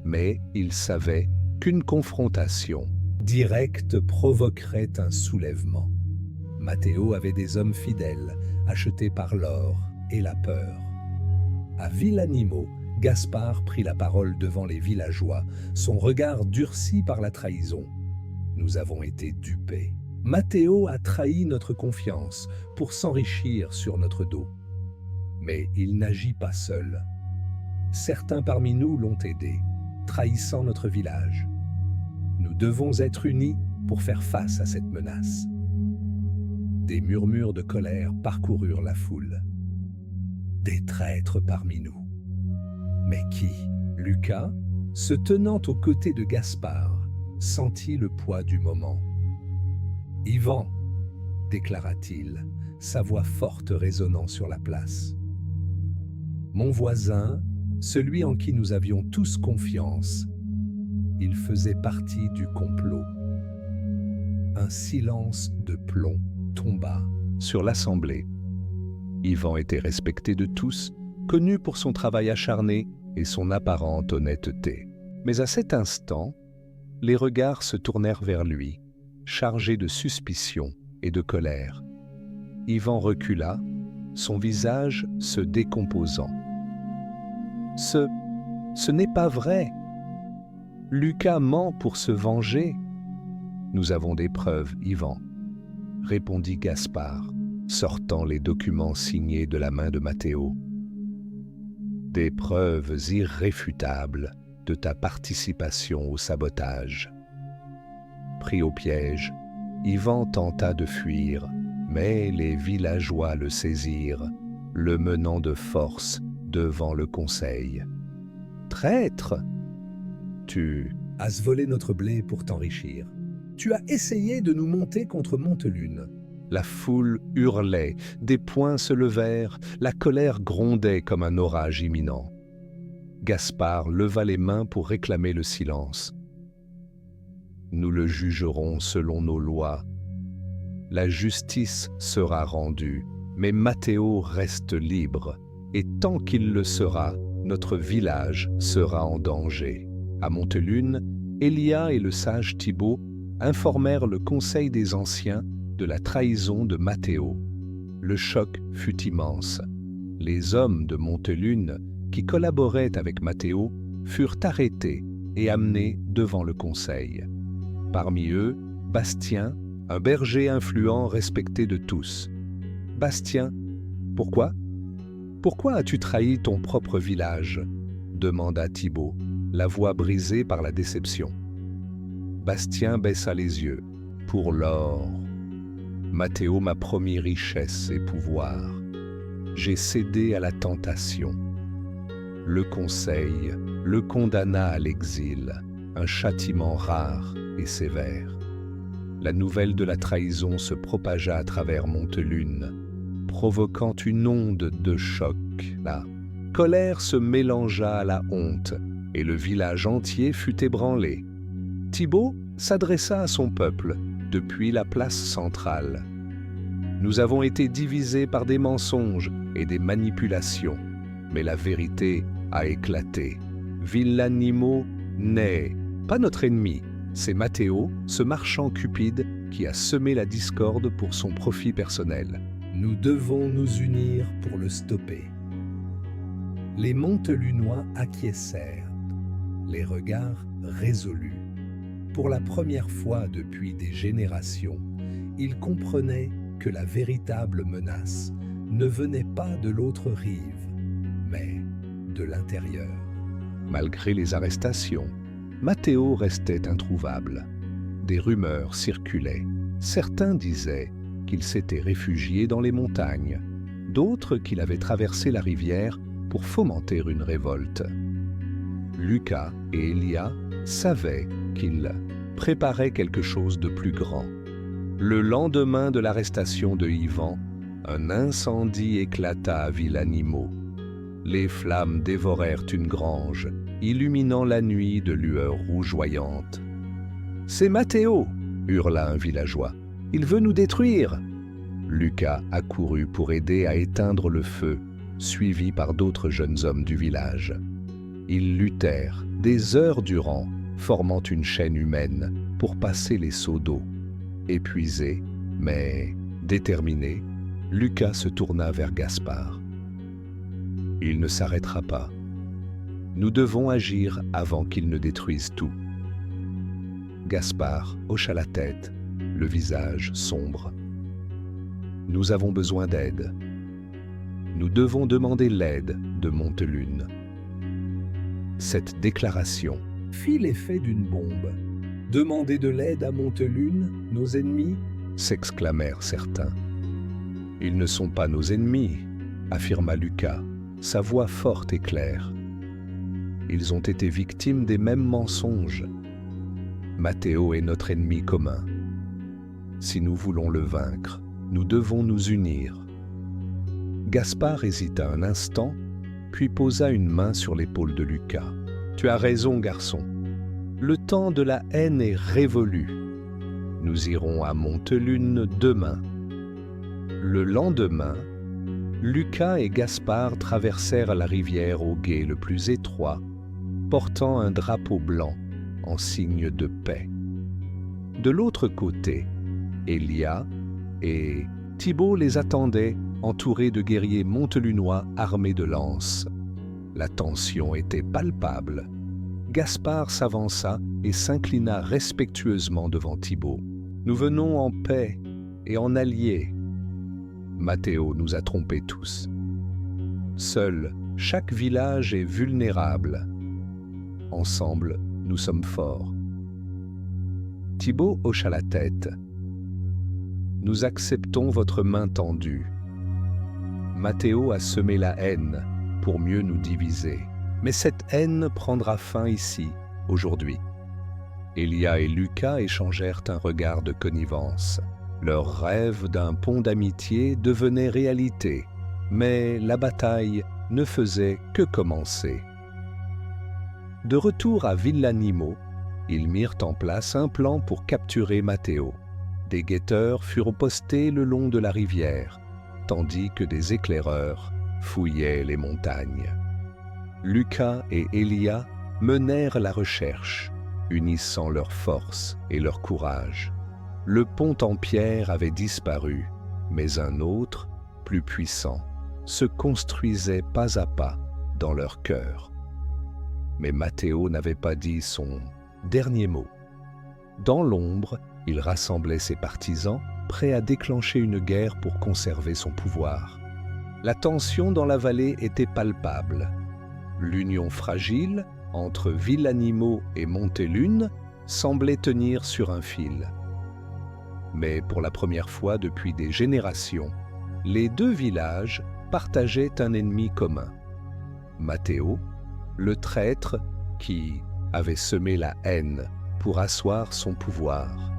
mais ils savaient qu'une confrontation directe provoquerait un soulèvement. Matteo avait des hommes fidèles, achetés par l'or et la peur. À Villanimo, Gaspard prit la parole devant les villageois, son regard durci par la trahison. « Nous avons été dupés. Matteo a trahi notre confiance pour s'enrichir sur notre dos. Mais il n'agit pas seul. Certains parmi nous l'ont aidé, trahissant notre village. Nous devons être unis pour faire face à cette menace. » Des murmures de colère parcoururent la foule. Des traîtres parmi nous. Mais qui? Lucas, se tenant aux côtés de Gaspard, sentit le poids du moment. « Ivan !» déclara-t-il, sa voix forte résonnant sur la place. « Mon voisin, celui en qui nous avions tous confiance, il faisait partie du complot. » Un silence de plomb tomba sur l'assemblée. Ivan était respecté de tous, connu pour son travail acharné et son apparente honnêteté. Mais à cet instant, les regards se tournèrent vers lui, chargés de suspicion et de colère. Ivan recula, son visage se décomposant. « Ce n'est pas vrai. Lucas ment pour se venger. »« Nous avons des preuves, Ivan, » répondit Gaspard, sortant les documents signés de la main de Matteo. « Des preuves irréfutables de ta participation au sabotage. » Pris au piège, Ivan tenta de fuir, mais les villageois le saisirent, le menant de force devant le conseil. « Traître ! Tu as volé notre blé pour t'enrichir. Tu as essayé de nous monter contre Montelune. » La foule hurlait, des poings se levèrent, la colère grondait comme un orage imminent. Gaspard leva les mains pour réclamer le silence. Nous le jugerons selon nos lois. La justice sera rendue, mais Matteo reste libre, et tant qu'il le sera, notre village sera en danger. À Montelune, Elia et le sage Thibaut informèrent le conseil des anciens de la trahison de Matteo. Le choc fut immense. Les hommes de Montelune, qui collaboraient avec Matteo, furent arrêtés et amenés devant le conseil. Parmi eux, Bastien, un berger influent respecté de tous. « Bastien, pourquoi ? Pourquoi as-tu trahi ton propre village ?» demanda Thibaut, la voix brisée par la déception. Bastien baissa les yeux. « Pour l'or. Matteo m'a promis richesse et pouvoir. J'ai cédé à la tentation. Le conseil le condamna à l'exil, un châtiment rare et sévère. La nouvelle de la trahison se propagea à travers Montelune, provoquant une onde de choc. La colère se mélangea à la honte, et le village entier fut ébranlé. Thibaut s'adressa à son peuple depuis la place centrale. Nous avons été divisés par des mensonges et des manipulations, mais la vérité a éclaté. Villanimo n'est pas notre ennemi. C'est Matteo, ce marchand cupide, qui a semé la discorde pour son profit personnel. Nous devons nous unir pour le stopper. Les Montelunois acquiescèrent, les regards résolus. Pour la première fois depuis des générations, ils comprenaient que la véritable menace ne venait pas de l'autre rive, mais de l'intérieur. Malgré les arrestations, Matteo restait introuvable. Des rumeurs circulaient. Certains disaient qu'il s'était réfugié dans les montagnes, d'autres qu'il avait traversé la rivière pour fomenter une révolte. Lucas et Elia savaient qu'il préparait quelque chose de plus grand. Le lendemain de l'arrestation de Ivan, un incendie éclata à Villanimo. Les flammes dévorèrent une grange, illuminant la nuit de lueurs rougeoyantes. « C'est Matteo !» hurla un villageois. « Il veut nous détruire !» Lucas accourut pour aider à éteindre le feu, suivi par d'autres jeunes hommes du village. Ils luttèrent des heures durant, formant une chaîne humaine pour passer les seaux d'eau. Épuisé, mais déterminé, Lucas se tourna vers Gaspard. « Il ne s'arrêtera pas. Nous devons agir avant qu'il ne détruise tout. » Gaspard hocha la tête, le visage sombre. « Nous avons besoin d'aide. Nous devons demander l'aide de Montelune. » Cette déclaration fit l'effet d'une bombe. « Demander de l'aide à Montelune, nos ennemis ?» s'exclamèrent certains. « Ils ne sont pas nos ennemis, » affirma Lucas, sa voix forte et claire. « Ils ont été victimes des mêmes mensonges. Matteo est notre ennemi commun. Si nous voulons le vaincre, nous devons nous unir. » Gaspard hésita un instant, puis posa une main sur l'épaule de Lucas. « Tu as raison, garçon. Le temps de la haine est révolu. Nous irons à Montelune demain. » Le lendemain, Lucas et Gaspard traversèrent la rivière au gué le plus étroit, portant un drapeau blanc en signe de paix. De l'autre côté, Elia et Thibaut les attendaient, entourés de guerriers montelunois armés de lances. La tension était palpable. Gaspard s'avança et s'inclina respectueusement devant Thibaut. « Nous venons en paix et en alliés. Matteo nous a trompés tous. Seul, chaque village est vulnérable. Ensemble, nous sommes forts. » Thibaut hocha la tête. « Nous acceptons votre main tendue. Matteo a semé la haine pour mieux nous diviser. Mais cette haine prendra fin ici, aujourd'hui. » Elia et Lucas échangèrent un regard de connivence. Leur rêve d'un pont d'amitié devenait réalité, mais la bataille ne faisait que commencer. De retour à Villanimo, ils mirent en place un plan pour capturer Matteo. Des guetteurs furent postés le long de la rivière, tandis que des éclaireurs fouillaient les montagnes. Lucas et Elia menèrent la recherche, unissant leurs forces et leur courage. Le pont en pierre avait disparu, mais un autre, plus puissant, se construisait pas à pas dans leur cœur. Mais Matteo n'avait pas dit son dernier mot. Dans l'ombre, il rassemblait ses partisans, prêts à déclencher une guerre pour conserver son pouvoir. La tension dans la vallée était palpable. L'union fragile entre Villanimo et Montelune semblait tenir sur un fil. Mais pour la première fois depuis des générations, les deux villages partageaient un ennemi commun. Matteo, le traître qui avait semé la haine pour asseoir son pouvoir.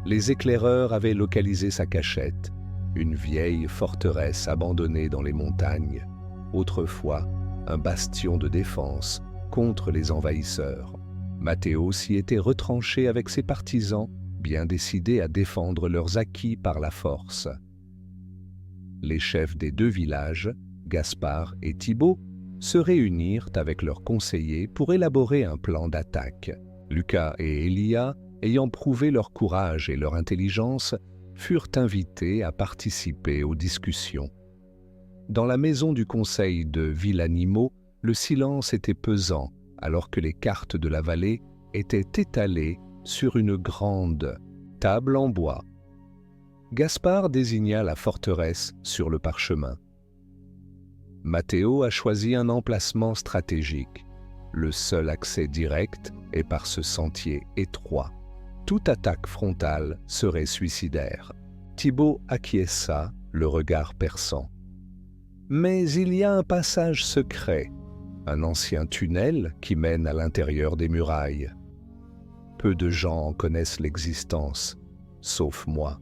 Les éclaireurs avaient localisé sa cachette, une vieille forteresse abandonnée dans les montagnes, autrefois un bastion de défense contre les envahisseurs. Matteo s'y était retranché avec ses partisans, bien décidés à défendre leurs acquis par la force. Les chefs des deux villages, Gaspard et Thibaut, se réunirent avec leurs conseillers pour élaborer un plan d'attaque. Lucas et Elia, ayant prouvé leur courage et leur intelligence, furent invités à participer aux discussions. Dans la maison du conseil de Villanimo, le silence était pesant alors que les cartes de la vallée étaient étalées sur une grande table en bois. Gaspard désigna la forteresse sur le parchemin. Matteo a choisi un emplacement stratégique. Le seul accès direct est par ce sentier étroit. Toute attaque frontale serait suicidaire. Thibaut acquiesça, le regard perçant. Mais il y a un passage secret, un ancien tunnel qui mène à l'intérieur des murailles. Peu de gens en connaissent l'existence, sauf moi.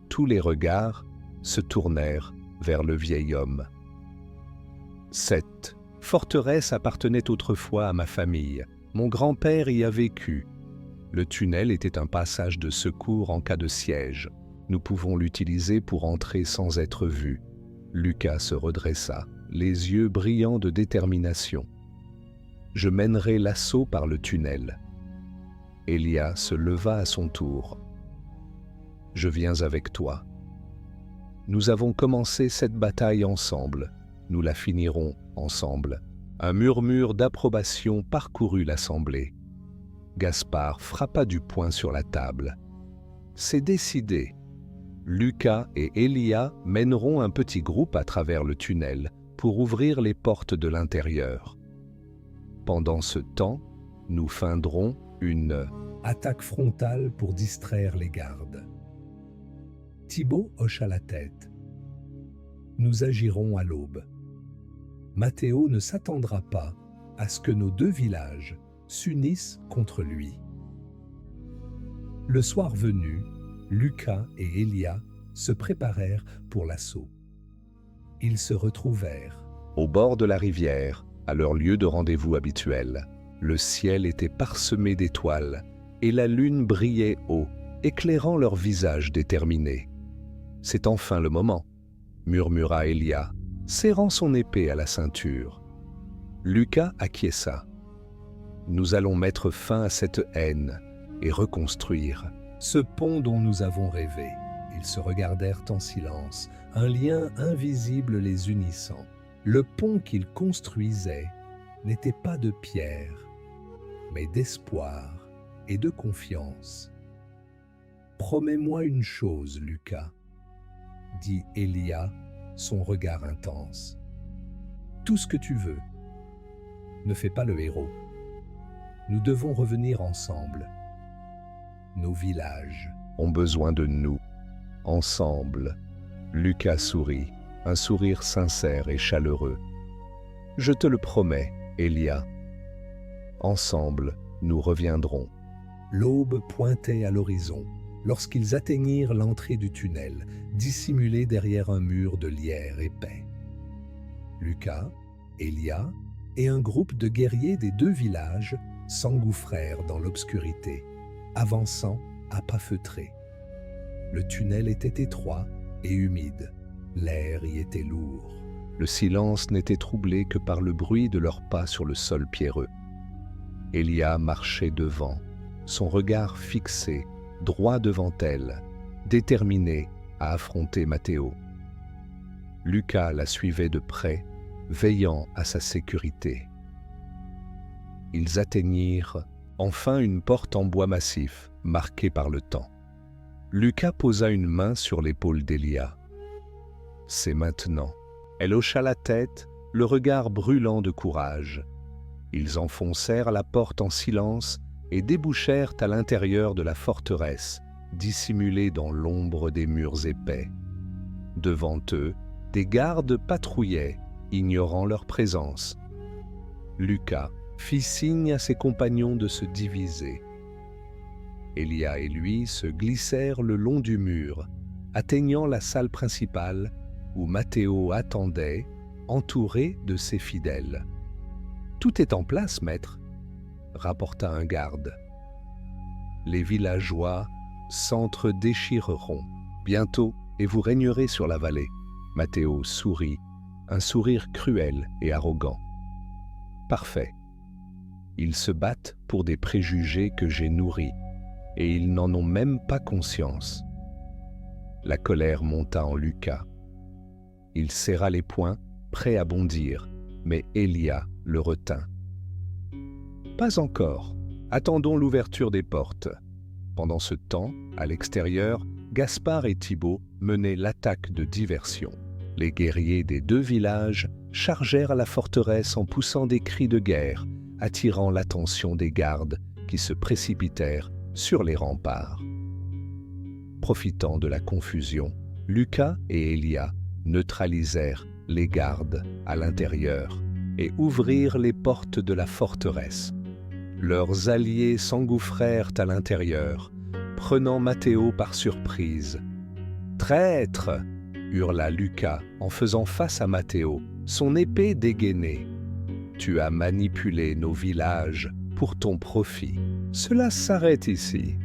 Tous les regards se tournèrent vers le vieil homme. Cette forteresse appartenait autrefois à ma famille. Mon grand-père y a vécu. Le tunnel était un passage de secours en cas de siège. Nous pouvons l'utiliser pour entrer sans être vus. Lucas se redressa, les yeux brillants de détermination. Je mènerai l'assaut par le tunnel. Elia se leva à son tour. Je viens avec toi. Nous avons commencé cette bataille ensemble. Nous la finirons ensemble. Un murmure d'approbation parcourut l'assemblée. Gaspard frappa du poing sur la table. C'est décidé. Lucas et Elia mèneront un petit groupe à travers le tunnel pour ouvrir les portes de l'intérieur. Pendant ce temps, nous feindrons une attaque frontale pour distraire les gardes. Thibaut hocha la tête. Nous agirons à l'aube. Matteo ne s'attendra pas à ce que nos deux villages s'unissent contre lui. Le soir venu, Lucas et Elia se préparèrent pour l'assaut. Ils se retrouvèrent au bord de la rivière, à leur lieu de rendez-vous habituel. Le ciel était parsemé d'étoiles et la lune brillait haut, éclairant leurs visages déterminés. « C'est enfin le moment », murmura Elia, serrant son épée à la ceinture. Lucas acquiesça. « Nous allons mettre fin à cette haine et reconstruire ce pont dont nous avons rêvé. » Ils se regardèrent en silence, un lien invisible les unissant. Le pont qu'ils construisaient n'était pas de pierre, mais d'espoir et de confiance. « Promets-moi une chose, Lucas, » dit Elia, son regard intense. « Tout ce que tu veux. Ne fais pas le héros. Nous devons revenir ensemble. Nos villages ont besoin de nous. Ensemble. » Lucas sourit, un sourire sincère et chaleureux. « Je te le promets, Elia. Ensemble, nous reviendrons. » L'aube pointait à l'horizon lorsqu'ils atteignirent l'entrée du tunnel, dissimulé derrière un mur de lierre épais. Lucas, Elia et un groupe de guerriers des deux villages s'engouffrèrent dans l'obscurité, avançant à pas feutrés. Le tunnel était étroit et humide, l'air y était lourd. Le silence n'était troublé que par le bruit de leurs pas sur le sol pierreux. Elia marchait devant, son regard fixé, droit devant elle, déterminé à affronter Matteo. Lucas la suivait de près, veillant à sa sécurité. Ils atteignirent enfin une porte en bois massif, marquée par le temps. Lucas posa une main sur l'épaule d'Elia. « C'est maintenant. » Elle hocha la tête, le regard brûlant de courage. Ils enfoncèrent la porte en silence et débouchèrent à l'intérieur de la forteresse, dissimulée dans l'ombre des murs épais. Devant eux, des gardes patrouillaient, ignorant leur présence. Lucas fit signe à ses compagnons de se diviser. Elia et lui se glissèrent le long du mur, atteignant la salle principale où Matteo attendait, entouré de ses fidèles. « Tout est en place, maître », rapporta un garde. Les villageois s'entre-déchireront bientôt et vous régnerez sur la vallée. Matteo sourit, un sourire cruel et arrogant. Parfait. Ils se battent pour des préjugés que j'ai nourris, et ils n'en ont même pas conscience. La colère monta en Lucas. Il serra les poings, prêt à bondir, mais Elia le retint. « Pas encore. Attendons l'ouverture des portes. » Pendant ce temps, à l'extérieur, Gaspard et Thibaut menaient l'attaque de diversion. Les guerriers des deux villages chargèrent la forteresse en poussant des cris de guerre, attirant l'attention des gardes qui se précipitèrent sur les remparts. Profitant de la confusion, Lucas et Elia neutralisèrent les gardes à l'intérieur et ouvrirent les portes de la forteresse. Leurs alliés s'engouffrèrent à l'intérieur, prenant Matteo par surprise. « Traître !» hurla Lucas en faisant face à Matteo, son épée dégainée. « Tu as manipulé nos villages pour ton profit. Cela s'arrête ici. »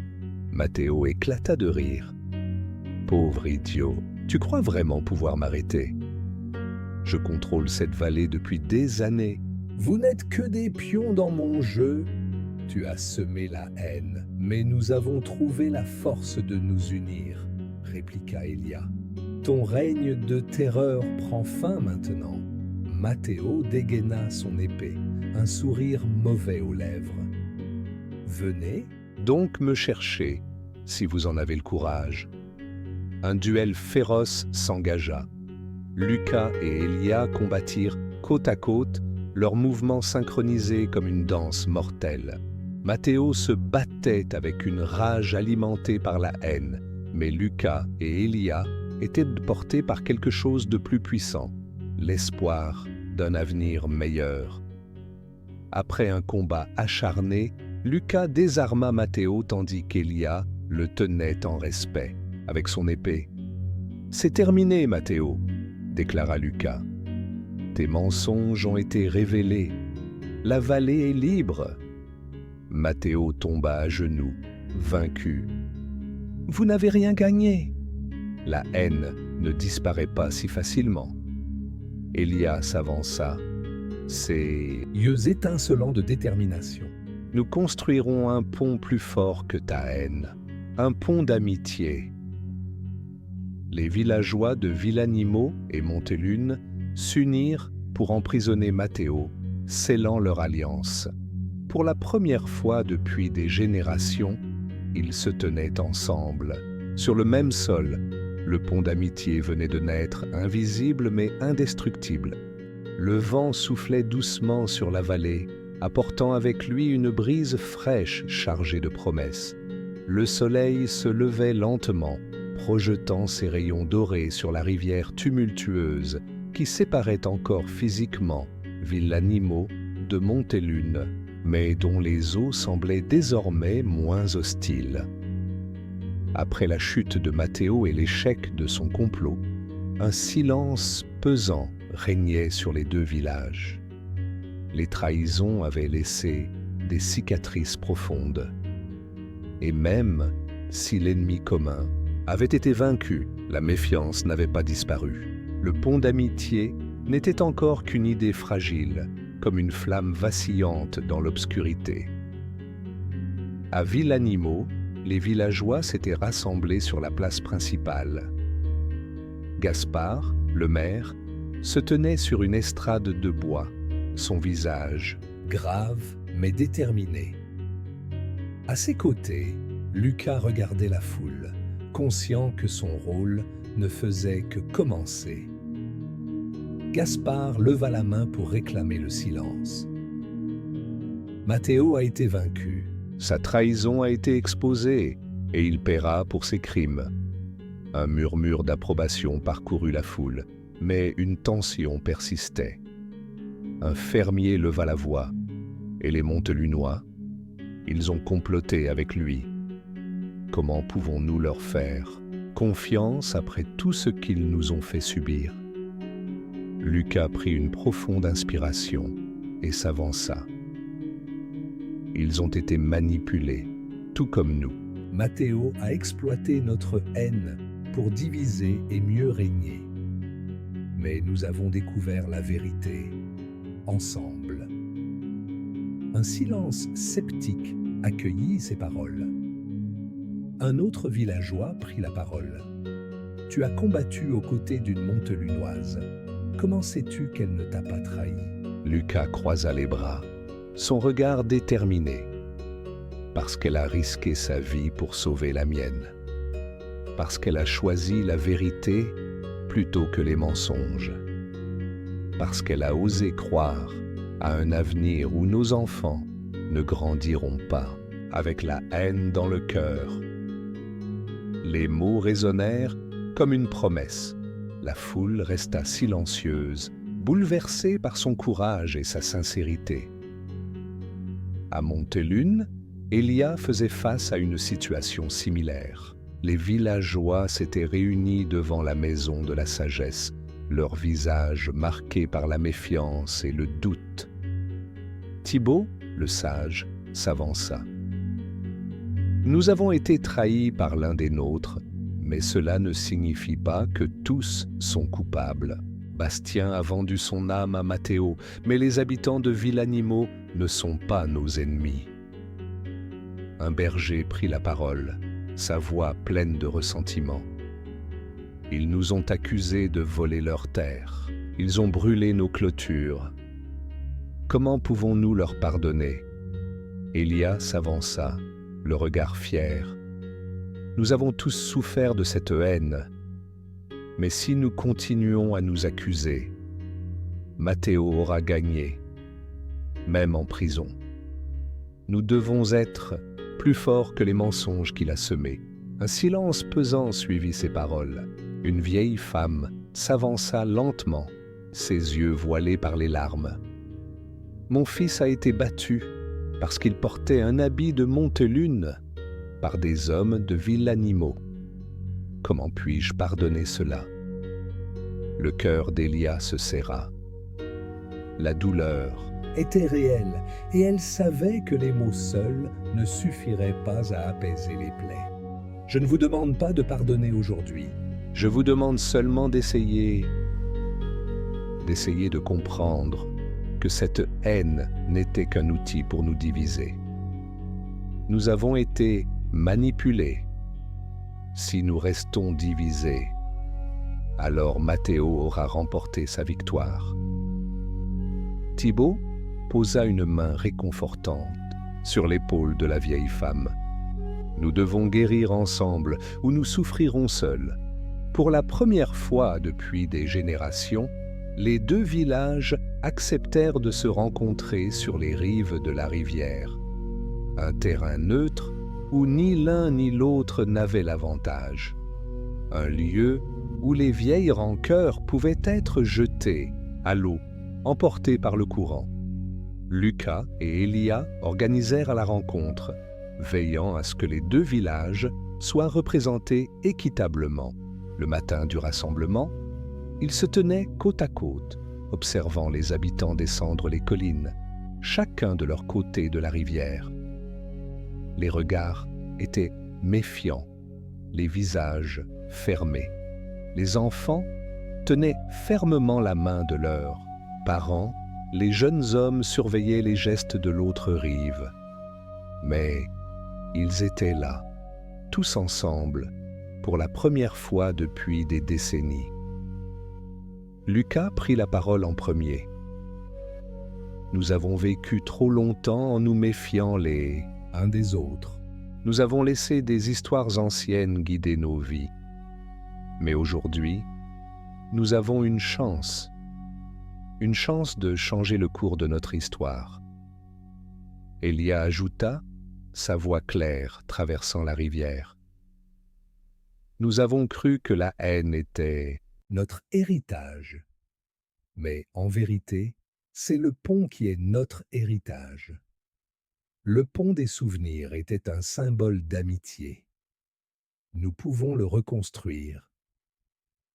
Matteo éclata de rire. « Pauvre idiot, tu crois vraiment pouvoir m'arrêter? Je contrôle cette vallée depuis des années. Vous n'êtes que des pions dans mon jeu. Tu as semé la haine, mais nous avons trouvé la force de nous unir, » répliqua Elia. « Ton règne de terreur prend fin maintenant. » Matteo dégaina son épée, un sourire mauvais aux lèvres. « Venez donc me chercher, si vous en avez le courage. » Un duel féroce s'engagea. Lucas et Elia combattirent côte à côte, leurs mouvements synchronisés comme une danse mortelle. Matteo se battait avec une rage alimentée par la haine, mais Lucas et Elia étaient portés par quelque chose de plus puissant, l'espoir d'un avenir meilleur. Après un combat acharné, Lucas désarma Matteo tandis qu'Elia le tenait en respect, avec son épée. « C'est terminé, Matteo !» déclara Lucas. « Tes mensonges ont été révélés. La vallée est libre. » Matteo tomba à genoux, vaincu. « Vous n'avez rien gagné. » La haine ne disparaît pas si facilement. Elia s'avança, ses yeux étincelants de détermination. « Nous construirons un pont plus fort que ta haine, un pont d'amitié. » Les villageois de Villanimo et Montelune s'unirent pour emprisonner Matteo, scellant leur alliance. Pour la première fois depuis des générations, ils se tenaient ensemble. Sur le même sol, le pont d'amitié venait de naître, invisible mais indestructible. Le vent soufflait doucement sur la vallée, apportant avec lui une brise fraîche chargée de promesses. Le soleil se levait lentement, projetant ses rayons dorés sur la rivière tumultueuse qui séparait encore physiquement Villanimo de Montelune, mais dont les eaux semblaient désormais moins hostiles. Après la chute de Matteo et l'échec de son complot, un silence pesant régnait sur les deux villages. Les trahisons avaient laissé des cicatrices profondes. Et même si l'ennemi commun avait été vaincu, la méfiance n'avait pas disparu. Le pont d'amitié n'était encore qu'une idée fragile, comme une flamme vacillante dans l'obscurité. À Villanimo, les villageois s'étaient rassemblés sur la place principale. Gaspard, le maire, se tenait sur une estrade de bois, son visage grave mais déterminé. À ses côtés, Lucas regardait la foule, conscient que son rôle ne faisait que commencer. Gaspard leva la main pour réclamer le silence. Matteo a été vaincu, sa trahison a été exposée et il paiera pour ses crimes. Un murmure d'approbation parcourut la foule, mais une tension persistait. Un fermier leva la voix, et les Montelunois, ils ont comploté avec lui. Comment pouvons-nous leur faire confiance après tout ce qu'ils nous ont fait subir? Lucas prit une profonde inspiration et s'avança. Ils ont été manipulés, tout comme nous. Matteo a exploité notre haine pour diviser et mieux régner. Mais nous avons découvert la vérité, ensemble. Un silence sceptique accueillit ces paroles. Un autre villageois prit la parole. « Tu as combattu aux côtés d'une Montelunoise. Comment sais-tu qu'elle ne t'a pas trahi ?» Lucas croisa les bras, son regard déterminé. « Parce qu'elle a risqué sa vie pour sauver la mienne. Parce qu'elle a choisi la vérité plutôt que les mensonges. Parce qu'elle a osé croire à un avenir où nos enfants ne grandiront pas avec la haine dans le cœur. » Les mots résonnèrent comme une promesse. La foule resta silencieuse, bouleversée par son courage et sa sincérité. À Montelune, Elia faisait face à une situation similaire. Les villageois s'étaient réunis devant la maison de la sagesse, leurs visages marqués par la méfiance et le doute. Thibaut, le sage, s'avança. « Nous avons été trahis par l'un des nôtres, mais cela ne signifie pas que tous sont coupables. Bastien a vendu son âme à Matteo, mais les habitants de Villanimo ne sont pas nos ennemis. » Un berger prit la parole, sa voix pleine de ressentiment. « Ils nous ont accusés de voler leurs terres. Ils ont brûlé nos clôtures. Comment pouvons-nous leur pardonner ?» Elia s'avança, le regard fier. « Nous avons tous souffert de cette haine. Mais si nous continuons à nous accuser, Matteo aura gagné, même en prison. Nous devons être plus forts que les mensonges qu'il a semés. » Un silence pesant suivit ces paroles. Une vieille femme s'avança lentement, ses yeux voilés par les larmes. « Mon fils a été battu parce qu'il portait un habit de Montelune par des hommes de Villanimo. Comment puis-je pardonner cela ?» Le cœur d'Elia se serra. La douleur était réelle et elle savait que les mots seuls ne suffiraient pas à apaiser les plaies. « Je ne vous demande pas de pardonner aujourd'hui. Je vous demande seulement d'essayer de comprendre que cette haine n'était qu'un outil pour nous diviser. Nous avons été manipulés. Si nous restons divisés, alors Matteo aura remporté sa victoire. » Thibaut posa une main réconfortante sur l'épaule de la vieille femme. « Nous devons guérir ensemble ou nous souffrirons seuls. » Pour la première fois depuis des générations, les deux villages acceptèrent de se rencontrer sur les rives de la rivière. Un terrain neutre où ni l'un ni l'autre n'avait l'avantage. Un lieu où les vieilles rancœurs pouvaient être jetées à l'eau, emportées par le courant. Lucas et Elia organisèrent la rencontre, veillant à ce que les deux villages soient représentés équitablement. Le matin du rassemblement, ils se tenaient côte à côte, observant les habitants descendre les collines, chacun de leur côté de la rivière. Les regards étaient méfiants, les visages fermés. Les enfants tenaient fermement la main de leurs parents, les jeunes hommes surveillaient les gestes de l'autre rive. Mais ils étaient là, tous ensemble, pour la première fois depuis des décennies. Lucas prit la parole en premier. Nous avons vécu trop longtemps en nous méfiant les uns des autres. Nous avons laissé des histoires anciennes guider nos vies. Mais aujourd'hui, nous avons une chance de changer le cours de notre histoire. Elia ajouta, sa voix claire traversant la rivière. Nous avons cru que la haine était notre héritage. Mais en vérité, c'est le pont qui est notre héritage. Le pont des souvenirs était un symbole d'amitié. Nous pouvons le reconstruire.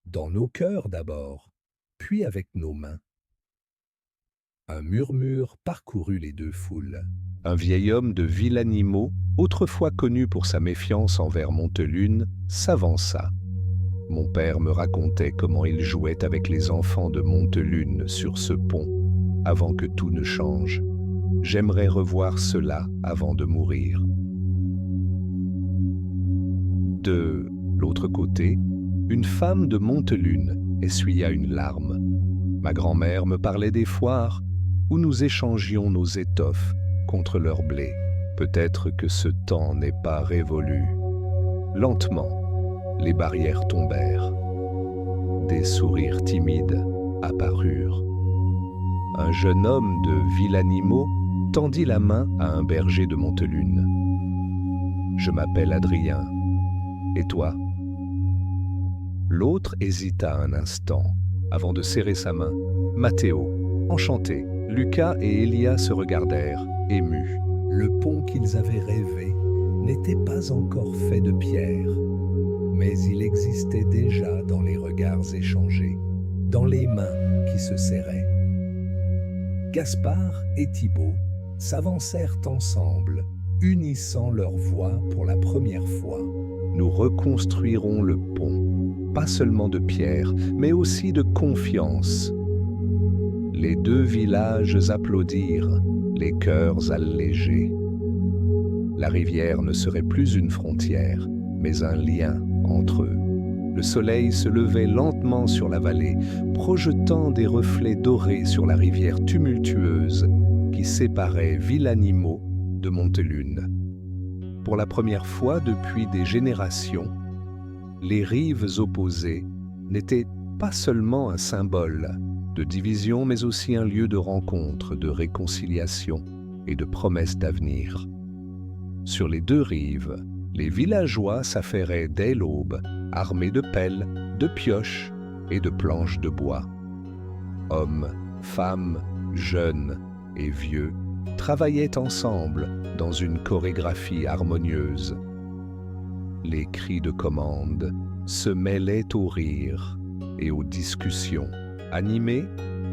Dans nos cœurs d'abord, puis avec nos mains. Un murmure parcourut les deux foules. Un vieil homme de Villanimaux, autrefois connu pour sa méfiance envers Montelune, s'avança. Mon père me racontait comment il jouait avec les enfants de Montelune sur ce pont, avant que tout ne change. J'aimerais revoir cela avant de mourir. De l'autre côté, une femme de Montelune essuya une larme. Ma grand-mère me parlait des foires où nous échangions nos étoffes contre leur blé. Peut-être que ce temps n'est pas révolu. Lentement, les barrières tombèrent. Des sourires timides apparurent. Un jeune homme de Villanimaux tendit la main à un berger de Montelune. « Je m'appelle Adrien. Et toi ?» L'autre hésita un instant, avant de serrer sa main. « Mathéo, enchanté. » Lucas et Elia se regardèrent, émus. Le pont qu'ils avaient rêvé n'était pas encore fait de pierre, mais il existait déjà dans les regards échangés, dans les mains qui se serraient. Gaspard et Thibaut s'avancèrent ensemble, unissant leurs voix pour la première fois. Nous reconstruirons le pont, pas seulement de pierre, mais aussi de confiance. Les deux villages applaudirent, les cœurs allégés. La rivière ne serait plus une frontière, mais un lien entre eux. Le soleil se levait lentement sur la vallée, projetant des reflets dorés sur la rivière tumultueuse qui séparait Villanimaux de Montelune. Pour la première fois depuis des générations, les rives opposées n'étaient pas seulement un symbole de division, mais aussi un lieu de rencontre, de réconciliation et de promesse d'avenir. Sur les deux rives, les villageois s'affairaient dès l'aube, armés de pelles, de pioches et de planches de bois. Hommes, femmes, jeunes et vieux travaillaient ensemble dans une chorégraphie harmonieuse. Les cris de commande se mêlaient aux rires et aux discussions. Animés,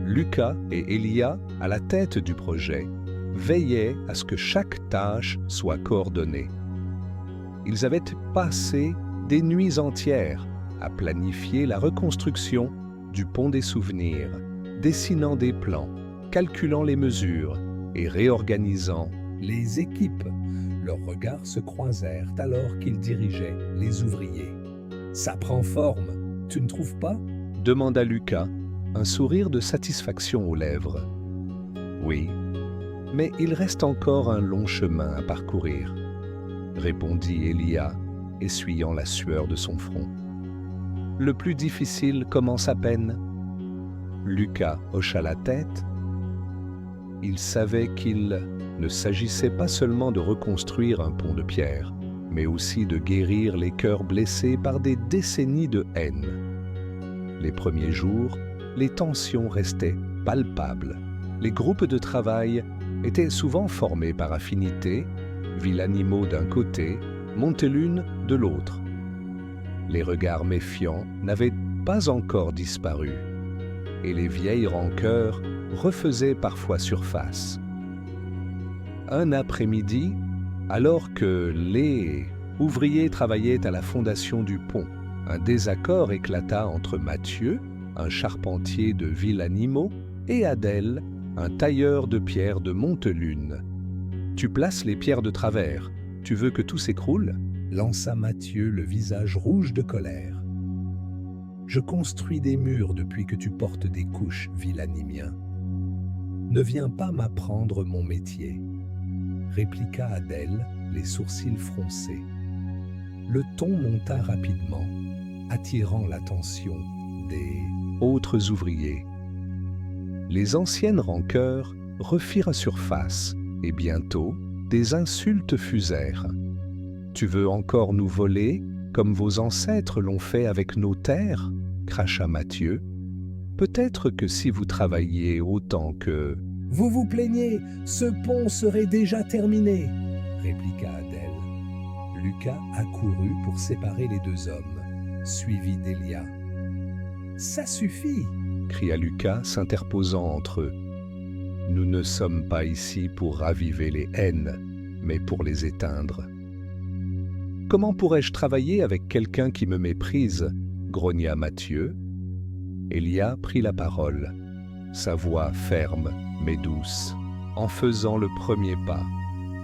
Lucas et Elia, à la tête du projet, veillaient à ce que chaque tâche soit coordonnée. Ils avaient passé des nuits entières à planifier la reconstruction du pont des souvenirs, dessinant des plans, calculant les mesures et réorganisant les équipes. Leurs regards se croisèrent alors qu'ils dirigeaient les ouvriers. « Ça prend forme, tu ne trouves pas ?» demanda Lucas, un sourire de satisfaction aux lèvres. « Oui, mais il reste encore un long chemin à parcourir, » répondit Elia, essuyant la sueur de son front. « Le plus difficile commence à peine. » Lucas hocha la tête. Il savait qu'il ne s'agissait pas seulement de reconstruire un pont de pierre, mais aussi de guérir les cœurs blessés par des décennies de haine. Les premiers jours, les tensions restaient palpables. Les groupes de travail étaient souvent formés par affinité, Villanimaux d'un côté, Montelune de l'autre. Les regards méfiants n'avaient pas encore disparu, et les vieilles rancœurs refaisaient parfois surface. Un après-midi, alors que les ouvriers travaillaient à la fondation du pont, un désaccord éclata entre Mathieu, un charpentier de Villanimo, et Adèle, un tailleur de pierre de Montelune. « Tu places les pierres de travers. Tu veux que tout s'écroule » lança Mathieu, le visage rouge de colère. « Je construis des murs depuis que tu portes des couches, villanimien. Ne viens pas m'apprendre mon métier, » répliqua Adèle, les sourcils froncés. Le ton monta rapidement, attirant l'attention des autres ouvriers. Les anciennes rancœurs refirent surface, et bientôt, des insultes fusèrent. « Tu veux encore nous voler, comme vos ancêtres l'ont fait avec nos terres ?» cracha Mathieu. « Peut-être que si vous travailliez autant que... »« Vous vous plaignez, ce pont serait déjà terminé !» répliqua Adèle. Lucas accourut pour séparer les deux hommes, suivi d'Elia. « Ça suffit !» cria Lucas, s'interposant entre eux. « Nous ne sommes pas ici pour raviver les haines, mais pour les éteindre. »« Comment pourrais-je travailler avec quelqu'un qui me méprise ?» grogna Mathieu. Elia prit la parole, sa voix ferme mais douce, en faisant le premier pas.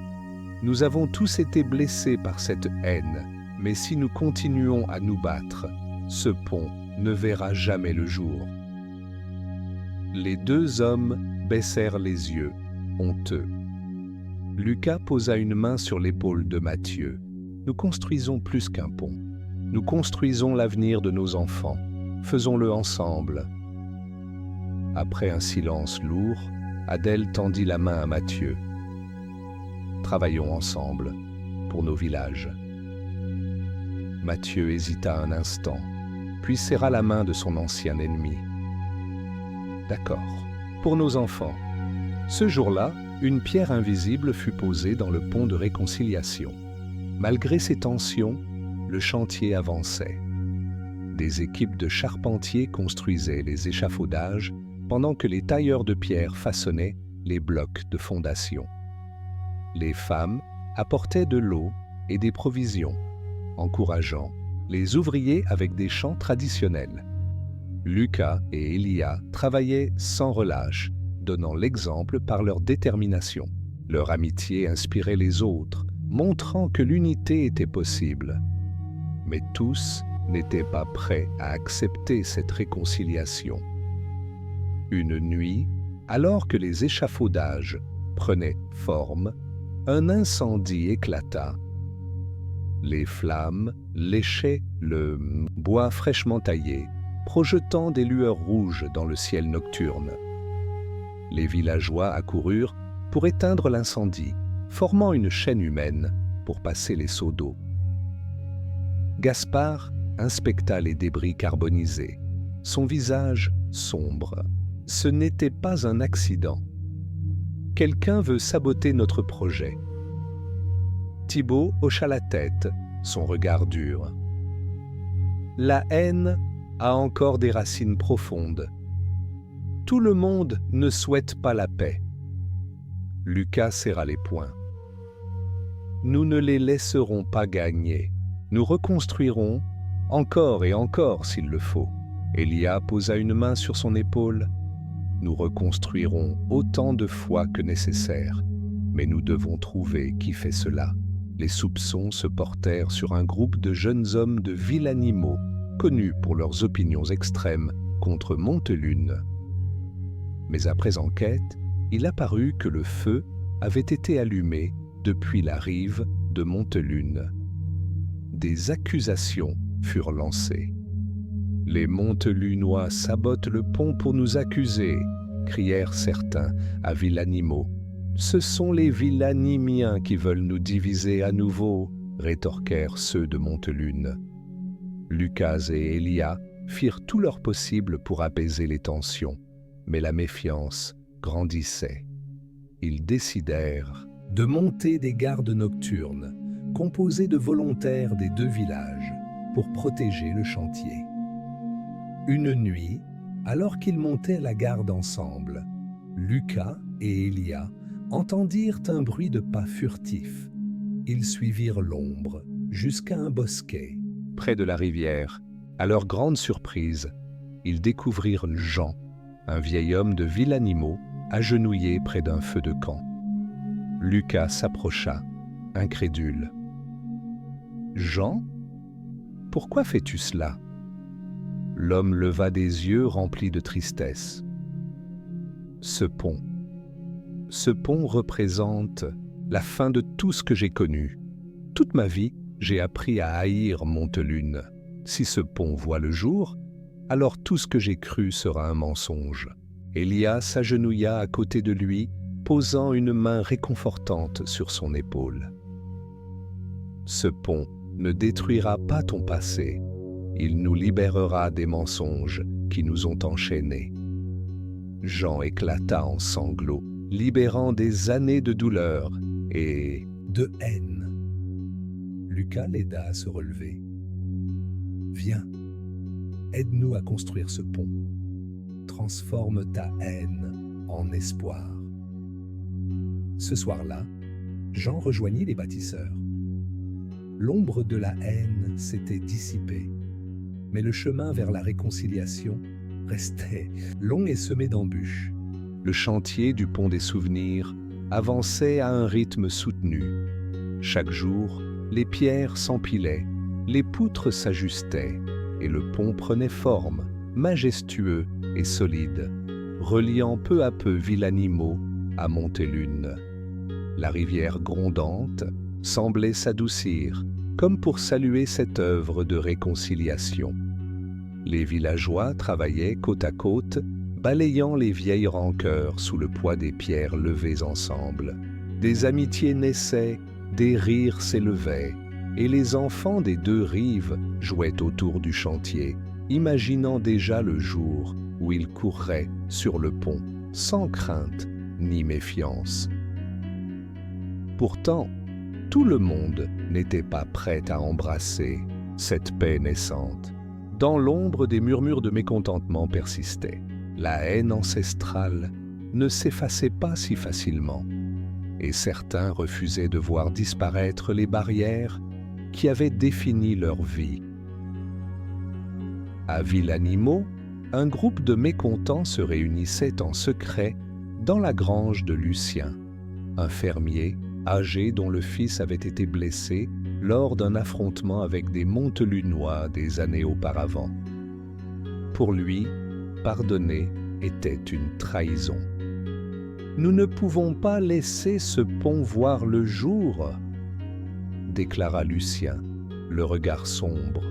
« Nous avons tous été blessés par cette haine, mais si nous continuons à nous battre, ce pont ne verra jamais le jour. » Les deux hommes baissèrent les yeux, honteux. Lucas posa une main sur l'épaule de Mathieu. « Nous construisons plus qu'un pont. Nous construisons l'avenir de nos enfants. Faisons-le ensemble. » Après un silence lourd, Adèle tendit la main à Mathieu. « Travaillons ensemble, pour nos villages. » Mathieu hésita un instant, puis serra la main de son ancien ennemi. « D'accord, pour nos enfants. » Ce jour-là, une pierre invisible fut posée dans le pont de réconciliation. Malgré ces tensions, le chantier avançait. Des équipes de charpentiers construisaient les échafaudages pendant que les tailleurs de pierre façonnaient les blocs de fondation. Les femmes apportaient de l'eau et des provisions, encourageant les ouvriers avec des chants traditionnels. Lucas et Elia travaillaient sans relâche, donnant l'exemple par leur détermination. Leur amitié inspirait les autres, montrant que l'unité était possible. Mais tous n'étaient pas prêts à accepter cette réconciliation. Une nuit, alors que les échafaudages prenaient forme, un incendie éclata. Les flammes léchaient le bois fraîchement taillé, projetant des lueurs rouges dans le ciel nocturne. Les villageois accoururent pour éteindre l'incendie, formant une chaîne humaine pour passer les seaux d'eau. Gaspard inspecta les débris carbonisés, son visage sombre. Ce n'était pas un accident. Quelqu'un veut saboter notre projet. Thibaut hocha la tête, son regard dur. La haine a encore des racines profondes. Tout le monde ne souhaite pas la paix. Lucas serra les poings. Nous ne les laisserons pas gagner. Nous reconstruirons, encore et encore s'il le faut. Elia posa une main sur son épaule. Nous reconstruirons autant de fois que nécessaire, mais nous devons trouver qui fait cela. Les soupçons se portèrent sur un groupe de jeunes hommes de Villanimo, connus pour leurs opinions extrêmes contre Montelune. Mais après enquête, il apparut que le feu avait été allumé depuis la rive de Montelune. Des accusations furent lancées. « Les Montelunois sabotent le pont pour nous accuser », crièrent certains à Villanimo. « Ce sont les Villanimiens qui veulent nous diviser à nouveau », rétorquèrent ceux de Montelune. Lucas et Elia firent tout leur possible pour apaiser les tensions, mais la méfiance grandissait. Ils décidèrent de monter des gardes nocturnes, composés de volontaires des deux villages, pour protéger le chantier. Une nuit, alors qu'ils montaient la garde ensemble, Lucas et Elia entendirent un bruit de pas furtifs. Ils suivirent l'ombre jusqu'à un bosquet. Près de la rivière, à leur grande surprise, ils découvrirent Jean, un vieil homme de vil animaux, agenouillé près d'un feu de camp. Lucas s'approcha, incrédule. « Jean, pourquoi fais-tu cela ?» L'homme leva des yeux remplis de tristesse. « Ce pont représente la fin de tout ce que j'ai connu. Toute ma vie, j'ai appris à haïr Montelune. Si ce pont voit le jour, alors tout ce que j'ai cru sera un mensonge. » Elia s'agenouilla à côté de lui, posant une main réconfortante sur son épaule. « Ce pont ne détruira pas ton passé. Il nous libérera des mensonges qui nous ont enchaînés. » Jean éclata en sanglots, libérant des années de douleur et de haine. Lucas l'aida à se relever. « Viens, aide-nous à construire ce pont. Transforme ta haine en espoir. » Ce soir-là, Jean rejoignit les bâtisseurs. L'ombre de la haine s'était dissipée, mais le chemin vers la réconciliation restait long et semé d'embûches. Le chantier du pont des souvenirs avançait à un rythme soutenu. Chaque jour, les pierres s'empilaient, les poutres s'ajustaient, et le pont prenait forme, majestueux et solide, reliant peu à peu Villanimaux à Montelune. La rivière grondante semblait s'adoucir, comme pour saluer cette œuvre de réconciliation. Les villageois travaillaient côte à côte, balayant les vieilles rancœurs sous le poids des pierres levées ensemble. Des amitiés naissaient, des rires s'élevaient, et les enfants des deux rives jouaient autour du chantier, imaginant déjà le jour où ils courraient sur le pont, sans crainte ni méfiance. Pourtant, tout le monde n'était pas prêt à embrasser cette paix naissante. Dans l'ombre, des murmures de mécontentement persistaient. La haine ancestrale ne s'effaçait pas si facilement, et certains refusaient de voir disparaître les barrières qui avaient défini leur vie. À Villanimaux, un groupe de mécontents se réunissait en secret dans la grange de Lucien, un fermier âgé dont le fils avait été blessé lors d'un affrontement avec des Montelunois des années auparavant. Pour lui, pardonner était une trahison. « Nous ne pouvons pas laisser ce pont voir le jour, » déclara Lucien, le regard sombre.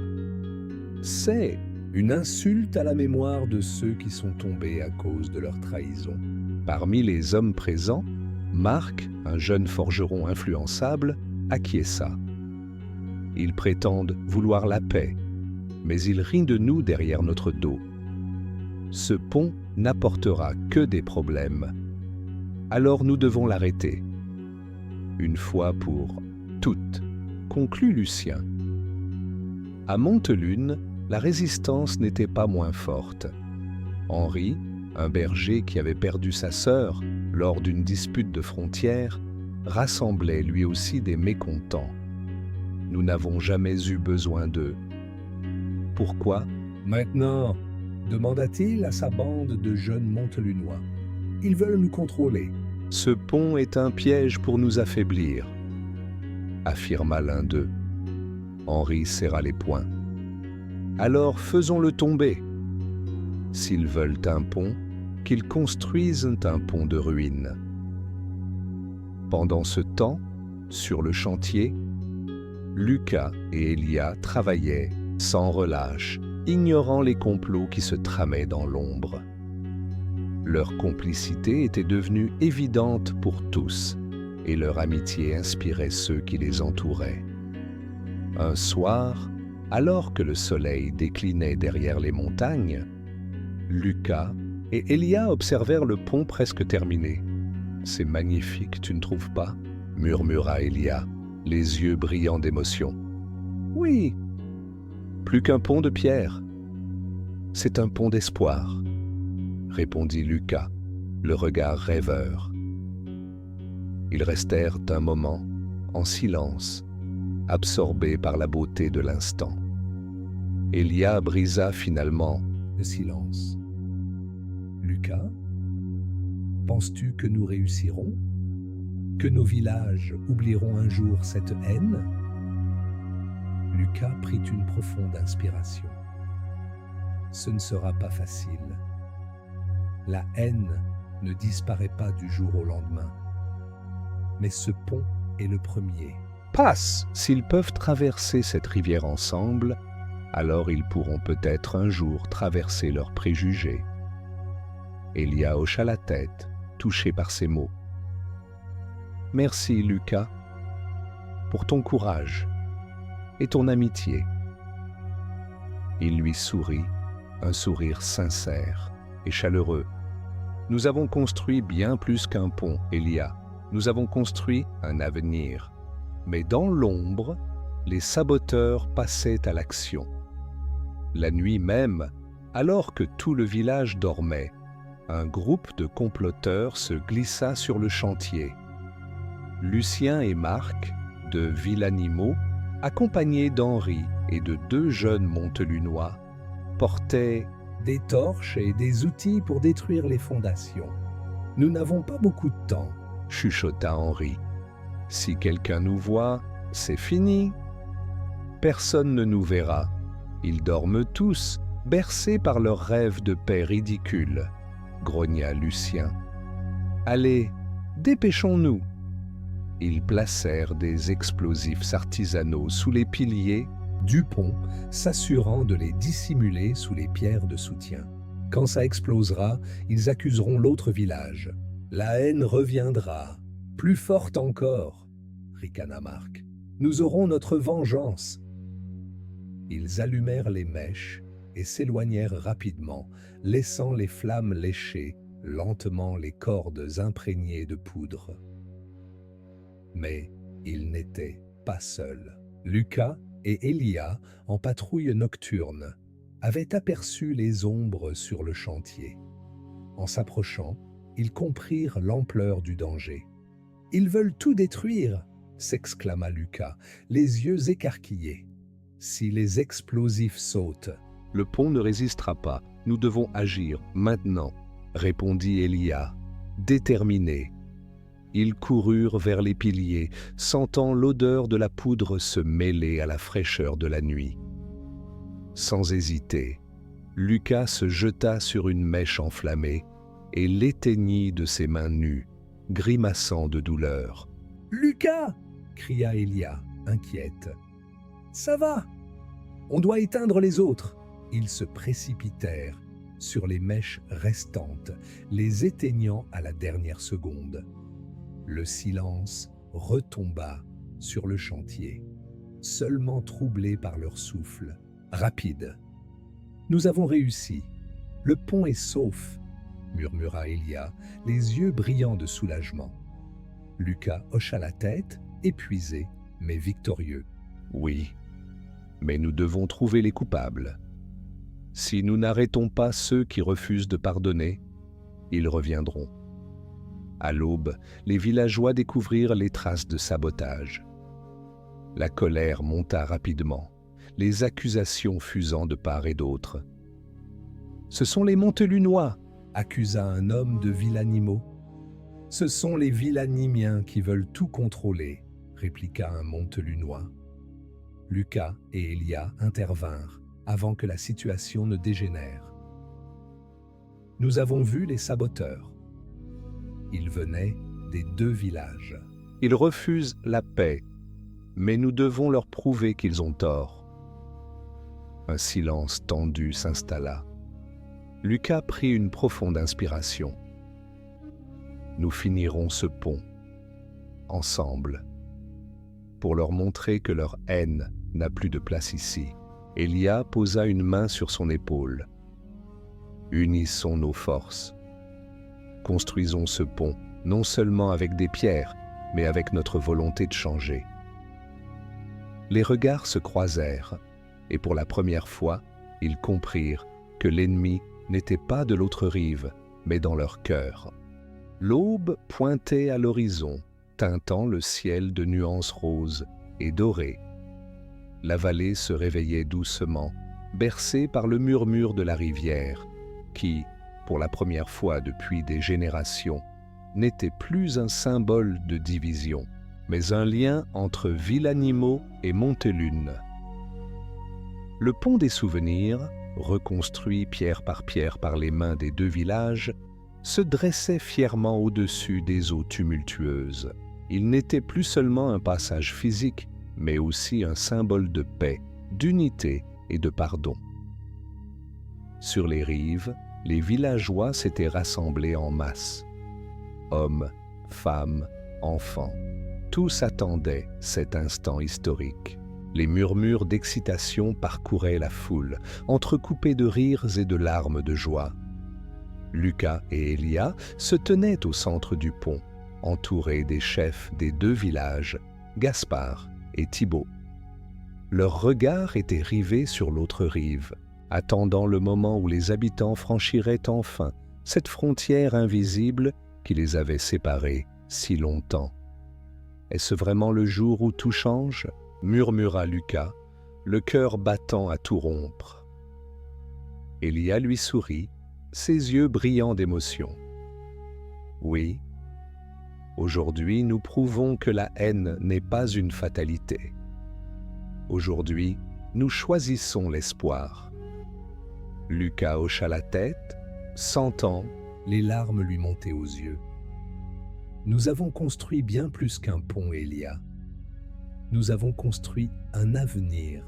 « C'est une insulte à la mémoire de ceux qui sont tombés à cause de leur trahison. » Parmi les hommes présents, Marc, un jeune forgeron influençable, acquiesça. Ils prétendent vouloir la paix, mais ils rient de nous derrière notre dos. Ce pont n'apportera que des problèmes. Alors nous devons l'arrêter. Une fois pour toutes, conclut Lucien. À Montelune, la résistance n'était pas moins forte. Henri, un berger qui avait perdu sa sœur lors d'une dispute de frontières, rassemblait lui aussi des mécontents. Nous n'avons jamais eu besoin d'eux. Pourquoi ? Maintenant, demanda-t-il à sa bande de jeunes Montelunois. Ils veulent nous contrôler. Ce pont est un piège pour nous affaiblir, affirma l'un d'eux. Henri serra les poings. Alors faisons-le tomber. S'ils veulent un pont, qu'ils construisent un pont de ruines. Pendant ce temps, sur le chantier, Lucas et Elia travaillaient sans relâche, ignorant les complots qui se tramaient dans l'ombre. Leur complicité était devenue évidente pour tous, et leur amitié inspirait ceux qui les entouraient. Un soir, alors que le soleil déclinait derrière les montagnes, Lucas et Elia observèrent le pont presque terminé. « C'est magnifique, tu ne trouves pas ?» murmura Elia, les yeux brillants d'émotion. « Oui, plus qu'un pont de pierre. C'est un pont d'espoir, » répondit Lucas, le regard rêveur. Ils restèrent un moment, en silence, absorbés par la beauté de l'instant. Elia brisa finalement le silence. « Lucas, penses-tu que nous réussirons? Que nos villages oublieront un jour cette haine ?» Lucas prit une profonde inspiration. « Ce ne sera pas facile. La haine ne disparaît pas du jour au lendemain. Mais ce pont est le premier. Passe! S'ils peuvent traverser cette rivière ensemble, alors ils pourront peut-être un jour traverser leurs préjugés. » Elia hocha la tête, touché par ces mots. « Merci, Lucas, pour ton courage et ton amitié. » Il lui sourit, un sourire sincère et chaleureux. « Nous avons construit bien plus qu'un pont, Elia. Nous avons construit un avenir. » Mais dans l'ombre, les saboteurs passaient à l'action. La nuit même, alors que tout le village dormait, un groupe de comploteurs se glissa sur le chantier. Lucien et Marc, de Villanimo, accompagnés d'Henri et de 2 jeunes Montelunois, portaient des torches et des outils pour détruire les fondations. « Nous n'avons pas beaucoup de temps, » chuchota Henri. « Si quelqu'un nous voit, c'est fini. Personne ne nous verra. Ils dorment tous, bercés par leurs rêves de paix ridicules, » grogna Lucien. « Allez, dépêchons-nous. » Ils placèrent des explosifs artisanaux sous les piliers du pont, s'assurant de les dissimuler sous les pierres de soutien. Quand ça explosera, ils accuseront l'autre village. La haine reviendra, plus forte encore, ricana Marc. Nous aurons notre vengeance. Ils allumèrent les mèches et s'éloignèrent rapidement, laissant les flammes lécher lentement les cordes imprégnées de poudre. Mais ils n'étaient pas seuls. Lucas et Elia, en patrouille nocturne, avaient aperçu les ombres sur le chantier. En s'approchant, ils comprirent l'ampleur du danger. « Ils veulent tout détruire !» s'exclama Lucas, les yeux écarquillés. « Si les explosifs sautent, le pont ne résistera pas. Nous devons agir maintenant, » répondit Elia, déterminé. Ils coururent vers les piliers, sentant l'odeur de la poudre se mêler à la fraîcheur de la nuit. Sans hésiter, Lucas se jeta sur une mèche enflammée et l'éteignit de ses mains nues, grimaçant de douleur. « Lucas !» cria Elia, inquiète. « Ça va! On doit éteindre les autres !» Ils se précipitèrent sur les mèches restantes, les éteignant à la dernière seconde. Le silence retomba sur le chantier, seulement troublé par leur souffle. Rapide. « Nous avons réussi. Le pont est sauf, » murmura Elia, les yeux brillants de soulagement. Lucas hocha la tête, épuisé, mais victorieux. « Oui, mais nous devons trouver les coupables. Si nous n'arrêtons pas ceux qui refusent de pardonner, ils reviendront. » À l'aube, les villageois découvrirent les traces de sabotage. La colère monta rapidement, les accusations fusant de part et d'autre. « Ce sont les Montelunois !» accusa un homme de Villanimo. « Ce sont les Villanimiens qui veulent tout contrôler !» répliqua un Montelunois. Lucas et Elia intervinrent avant que la situation ne dégénère. « Nous avons vu les saboteurs. Ils venaient des 2 villages. Ils refusent la paix, mais nous devons leur prouver qu'ils ont tort. » Un silence tendu s'installa. Lucas prit une profonde inspiration. « Nous finirons ce pont, ensemble. Pour leur montrer que leur haine n'a plus de place ici, Elia posa une main sur son épaule. « Unissons nos forces. Construisons ce pont, non seulement avec des pierres, mais avec notre volonté de changer. » Les regards se croisèrent, et pour la première fois, ils comprirent que l'ennemi n'était pas de l'autre rive, mais dans leur cœur. L'aube pointait à l'horizon, teintant le ciel de nuances roses et dorées. La vallée se réveillait doucement, bercée par le murmure de la rivière, qui, pour la première fois depuis des générations, n'était plus un symbole de division, mais un lien entre Villanimo et Montelune. Le pont des souvenirs, reconstruit pierre par les mains des deux villages, se dressait fièrement au-dessus des eaux tumultueuses. Il n'était plus seulement un passage physique, mais aussi un symbole de paix, d'unité et de pardon. Sur les rives, les villageois s'étaient rassemblés en masse. Hommes, femmes, enfants, tous attendaient cet instant historique. Les murmures d'excitation parcouraient la foule, entrecoupés de rires et de larmes de joie. Lucas et Elia se tenaient au centre du pont, entourés des chefs des deux villages, Gaspard et Thibaut. Leurs regards étaient rivés sur l'autre rive, attendant le moment où les habitants franchiraient enfin cette frontière invisible qui les avait séparés si longtemps. « Est-ce vraiment le jour où tout change ?» murmura Lucas, le cœur battant à tout rompre. Elia lui sourit, ses yeux brillants d'émotion. « Oui, aujourd'hui nous prouvons que la haine n'est pas une fatalité. Aujourd'hui, nous choisissons l'espoir. » Lucas hocha la tête, sentant les larmes lui monter aux yeux. « Nous avons construit bien plus qu'un pont, Elia. Nous avons construit un avenir. »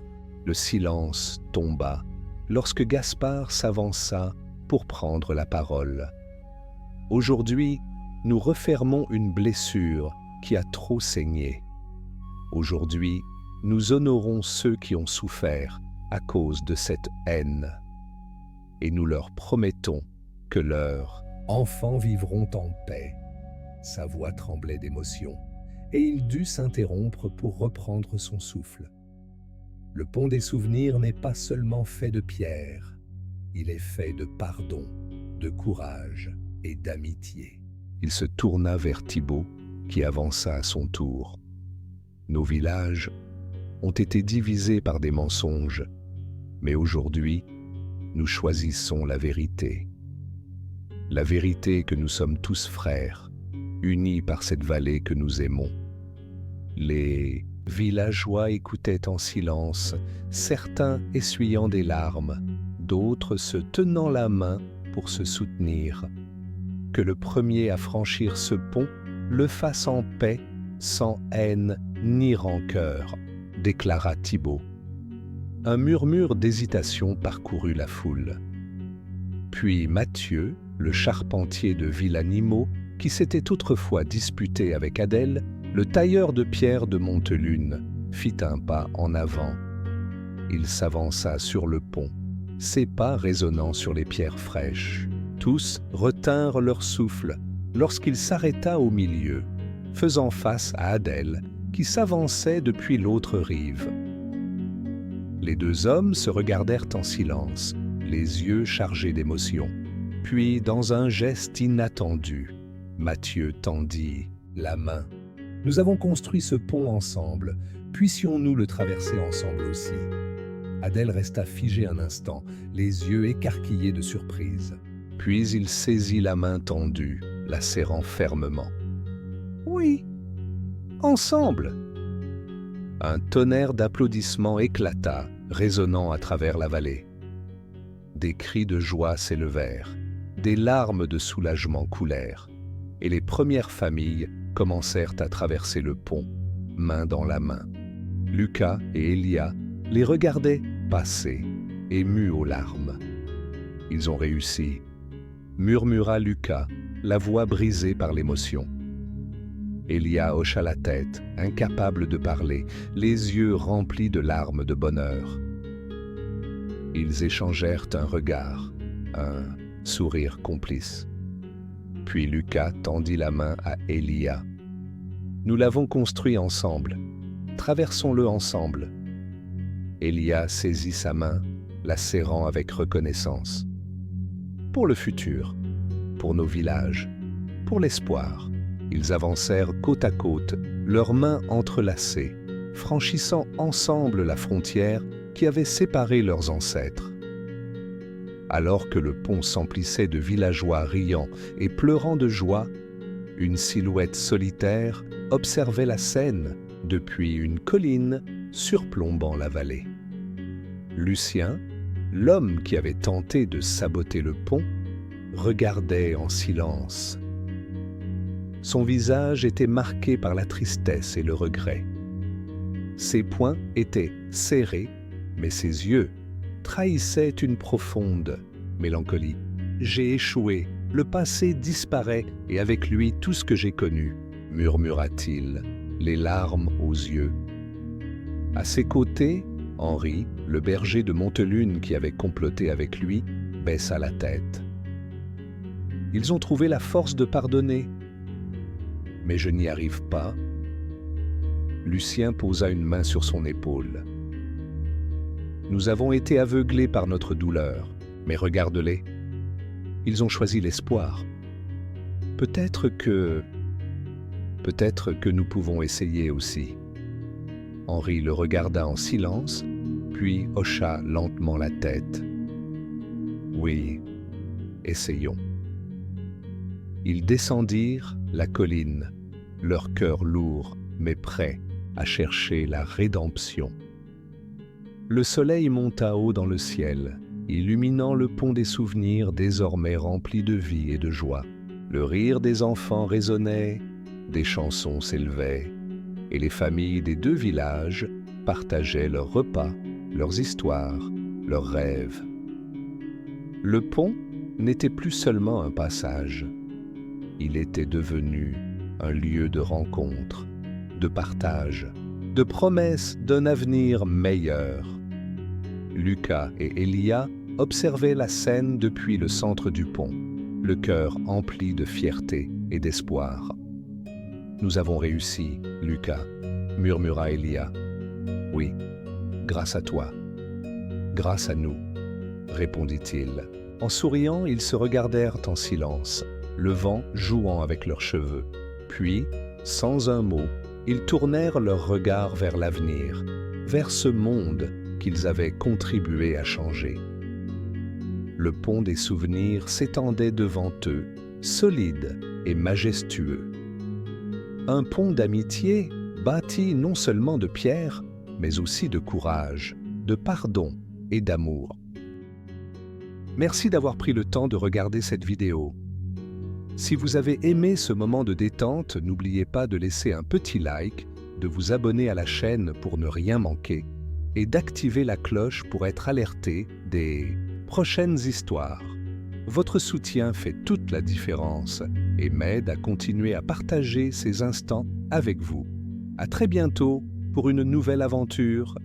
Le silence tomba lorsque Gaspard s'avança pour prendre la parole. « Aujourd'hui, nous refermons une blessure qui a trop saigné. Aujourd'hui, nous honorons ceux qui ont souffert à cause de cette haine. Et nous leur promettons que leurs enfants vivront en paix. » Sa voix tremblait d'émotion, et il dut s'interrompre pour reprendre son souffle. Le pont des souvenirs n'est pas seulement fait de pierre, il est fait de pardon, de courage et d'amitié. Il se tourna vers Thibaut, qui avança à son tour. Nos villages ont été divisés par des mensonges, mais aujourd'hui, nous choisissons la vérité. La vérité que nous sommes tous frères, unis par cette vallée que nous aimons. Les villageois écoutaient en silence, certains essuyant des larmes, d'autres se tenant la main pour se soutenir. Que le premier à franchir ce pont le fasse en paix, sans haine ni rancœur, déclara Thibaut. Un murmure d'hésitation parcourut la foule. Puis Mathieu, le charpentier de Villanimo, qui s'était autrefois disputé avec Adèle, le tailleur de pierre de Montelune, fit un pas en avant. Il s'avança sur le pont, ses pas résonnant sur les pierres fraîches. Tous retinrent leur souffle lorsqu'il s'arrêta au milieu, faisant face à Adèle, qui s'avançait depuis l'autre rive. Les deux hommes se regardèrent en silence, les yeux chargés d'émotion. Puis, dans un geste inattendu, Mathieu tendit la main. « Nous avons construit ce pont ensemble, puissions-nous le traverser ensemble aussi ?» Adèle resta figée un instant, les yeux écarquillés de surprise. Puis il saisit la main tendue, la serrant fermement. « Oui, ensemble !» Un tonnerre d'applaudissements éclata, résonnant à travers la vallée. Des cris de joie s'élevèrent, des larmes de soulagement coulèrent, et les premières familles commencèrent à traverser le pont, main dans la main. Lucas et Elia les regardaient passer, émus aux larmes. « Ils ont réussi », murmura Lucas, la voix brisée par l'émotion. Elia hocha la tête, incapable de parler, les yeux remplis de larmes de bonheur. Ils échangèrent un regard, un sourire complice. Puis Lucas tendit la main à Elia. « Nous l'avons construit ensemble. Traversons-le ensemble. » Elia saisit sa main, la serrant avec reconnaissance. « Pour le futur, pour nos villages, pour l'espoir. » Ils avancèrent côte à côte, leurs mains entrelacées, franchissant ensemble la frontière qui avait séparé leurs ancêtres. Alors que le pont s'emplissait de villageois riant et pleurant de joie, une silhouette solitaire observait la scène depuis une colline surplombant la vallée. Lucien, l'homme qui avait tenté de saboter le pont, regardait en silence. Son visage était marqué par la tristesse et le regret. Ses poings étaient serrés, mais ses yeux trahissaient une profonde mélancolie. « J'ai échoué, le passé disparaît et avec lui tout ce que j'ai connu », murmura-t-il, les larmes aux yeux. À ses côtés, Henri, le berger de Montelune qui avait comploté avec lui, baissa la tête. « Ils ont trouvé la force de pardonner. Mais je n'y arrive pas. » Lucien posa une main sur son épaule. « Nous avons été aveuglés par notre douleur, mais regarde-les. Ils ont choisi l'espoir. Peut-être que nous pouvons essayer aussi. » Henri le regarda en silence, puis hocha lentement la tête. « Oui, essayons. » Ils descendirent la colline, leur cœur lourd, mais prêt à chercher la rédemption. Le soleil monta haut dans le ciel, illuminant le pont des souvenirs désormais rempli de vie et de joie. Le rire des enfants résonnait, des chansons s'élevaient, et les familles des deux villages partageaient leurs repas, leurs histoires, leurs rêves. Le pont n'était plus seulement un passage. Il était devenu un lieu de rencontre, de partage, de promesse d'un avenir meilleur. Lucas et Elia observaient la scène depuis le centre du pont, le cœur empli de fierté et d'espoir. « Nous avons réussi, Lucas, » murmura Elia. « Oui, grâce à toi, grâce à nous, » répondit-il. En souriant, ils se regardèrent en silence, le vent jouant avec leurs cheveux. Puis, sans un mot, ils tournèrent leurs regards vers l'avenir, vers ce monde qu'ils avaient contribué à changer. Le pont des souvenirs s'étendait devant eux, solide et majestueux. Un pont d'amitié bâti non seulement de pierre, mais aussi de courage, de pardon et d'amour. Merci d'avoir pris le temps de regarder cette vidéo. Si vous avez aimé ce moment de détente, n'oubliez pas de laisser un petit like, de vous abonner à la chaîne pour ne rien manquer et d'activer la cloche pour être alerté des prochaines histoires. Votre soutien fait toute la différence et m'aide à continuer à partager ces instants avec vous. À très bientôt pour une nouvelle aventure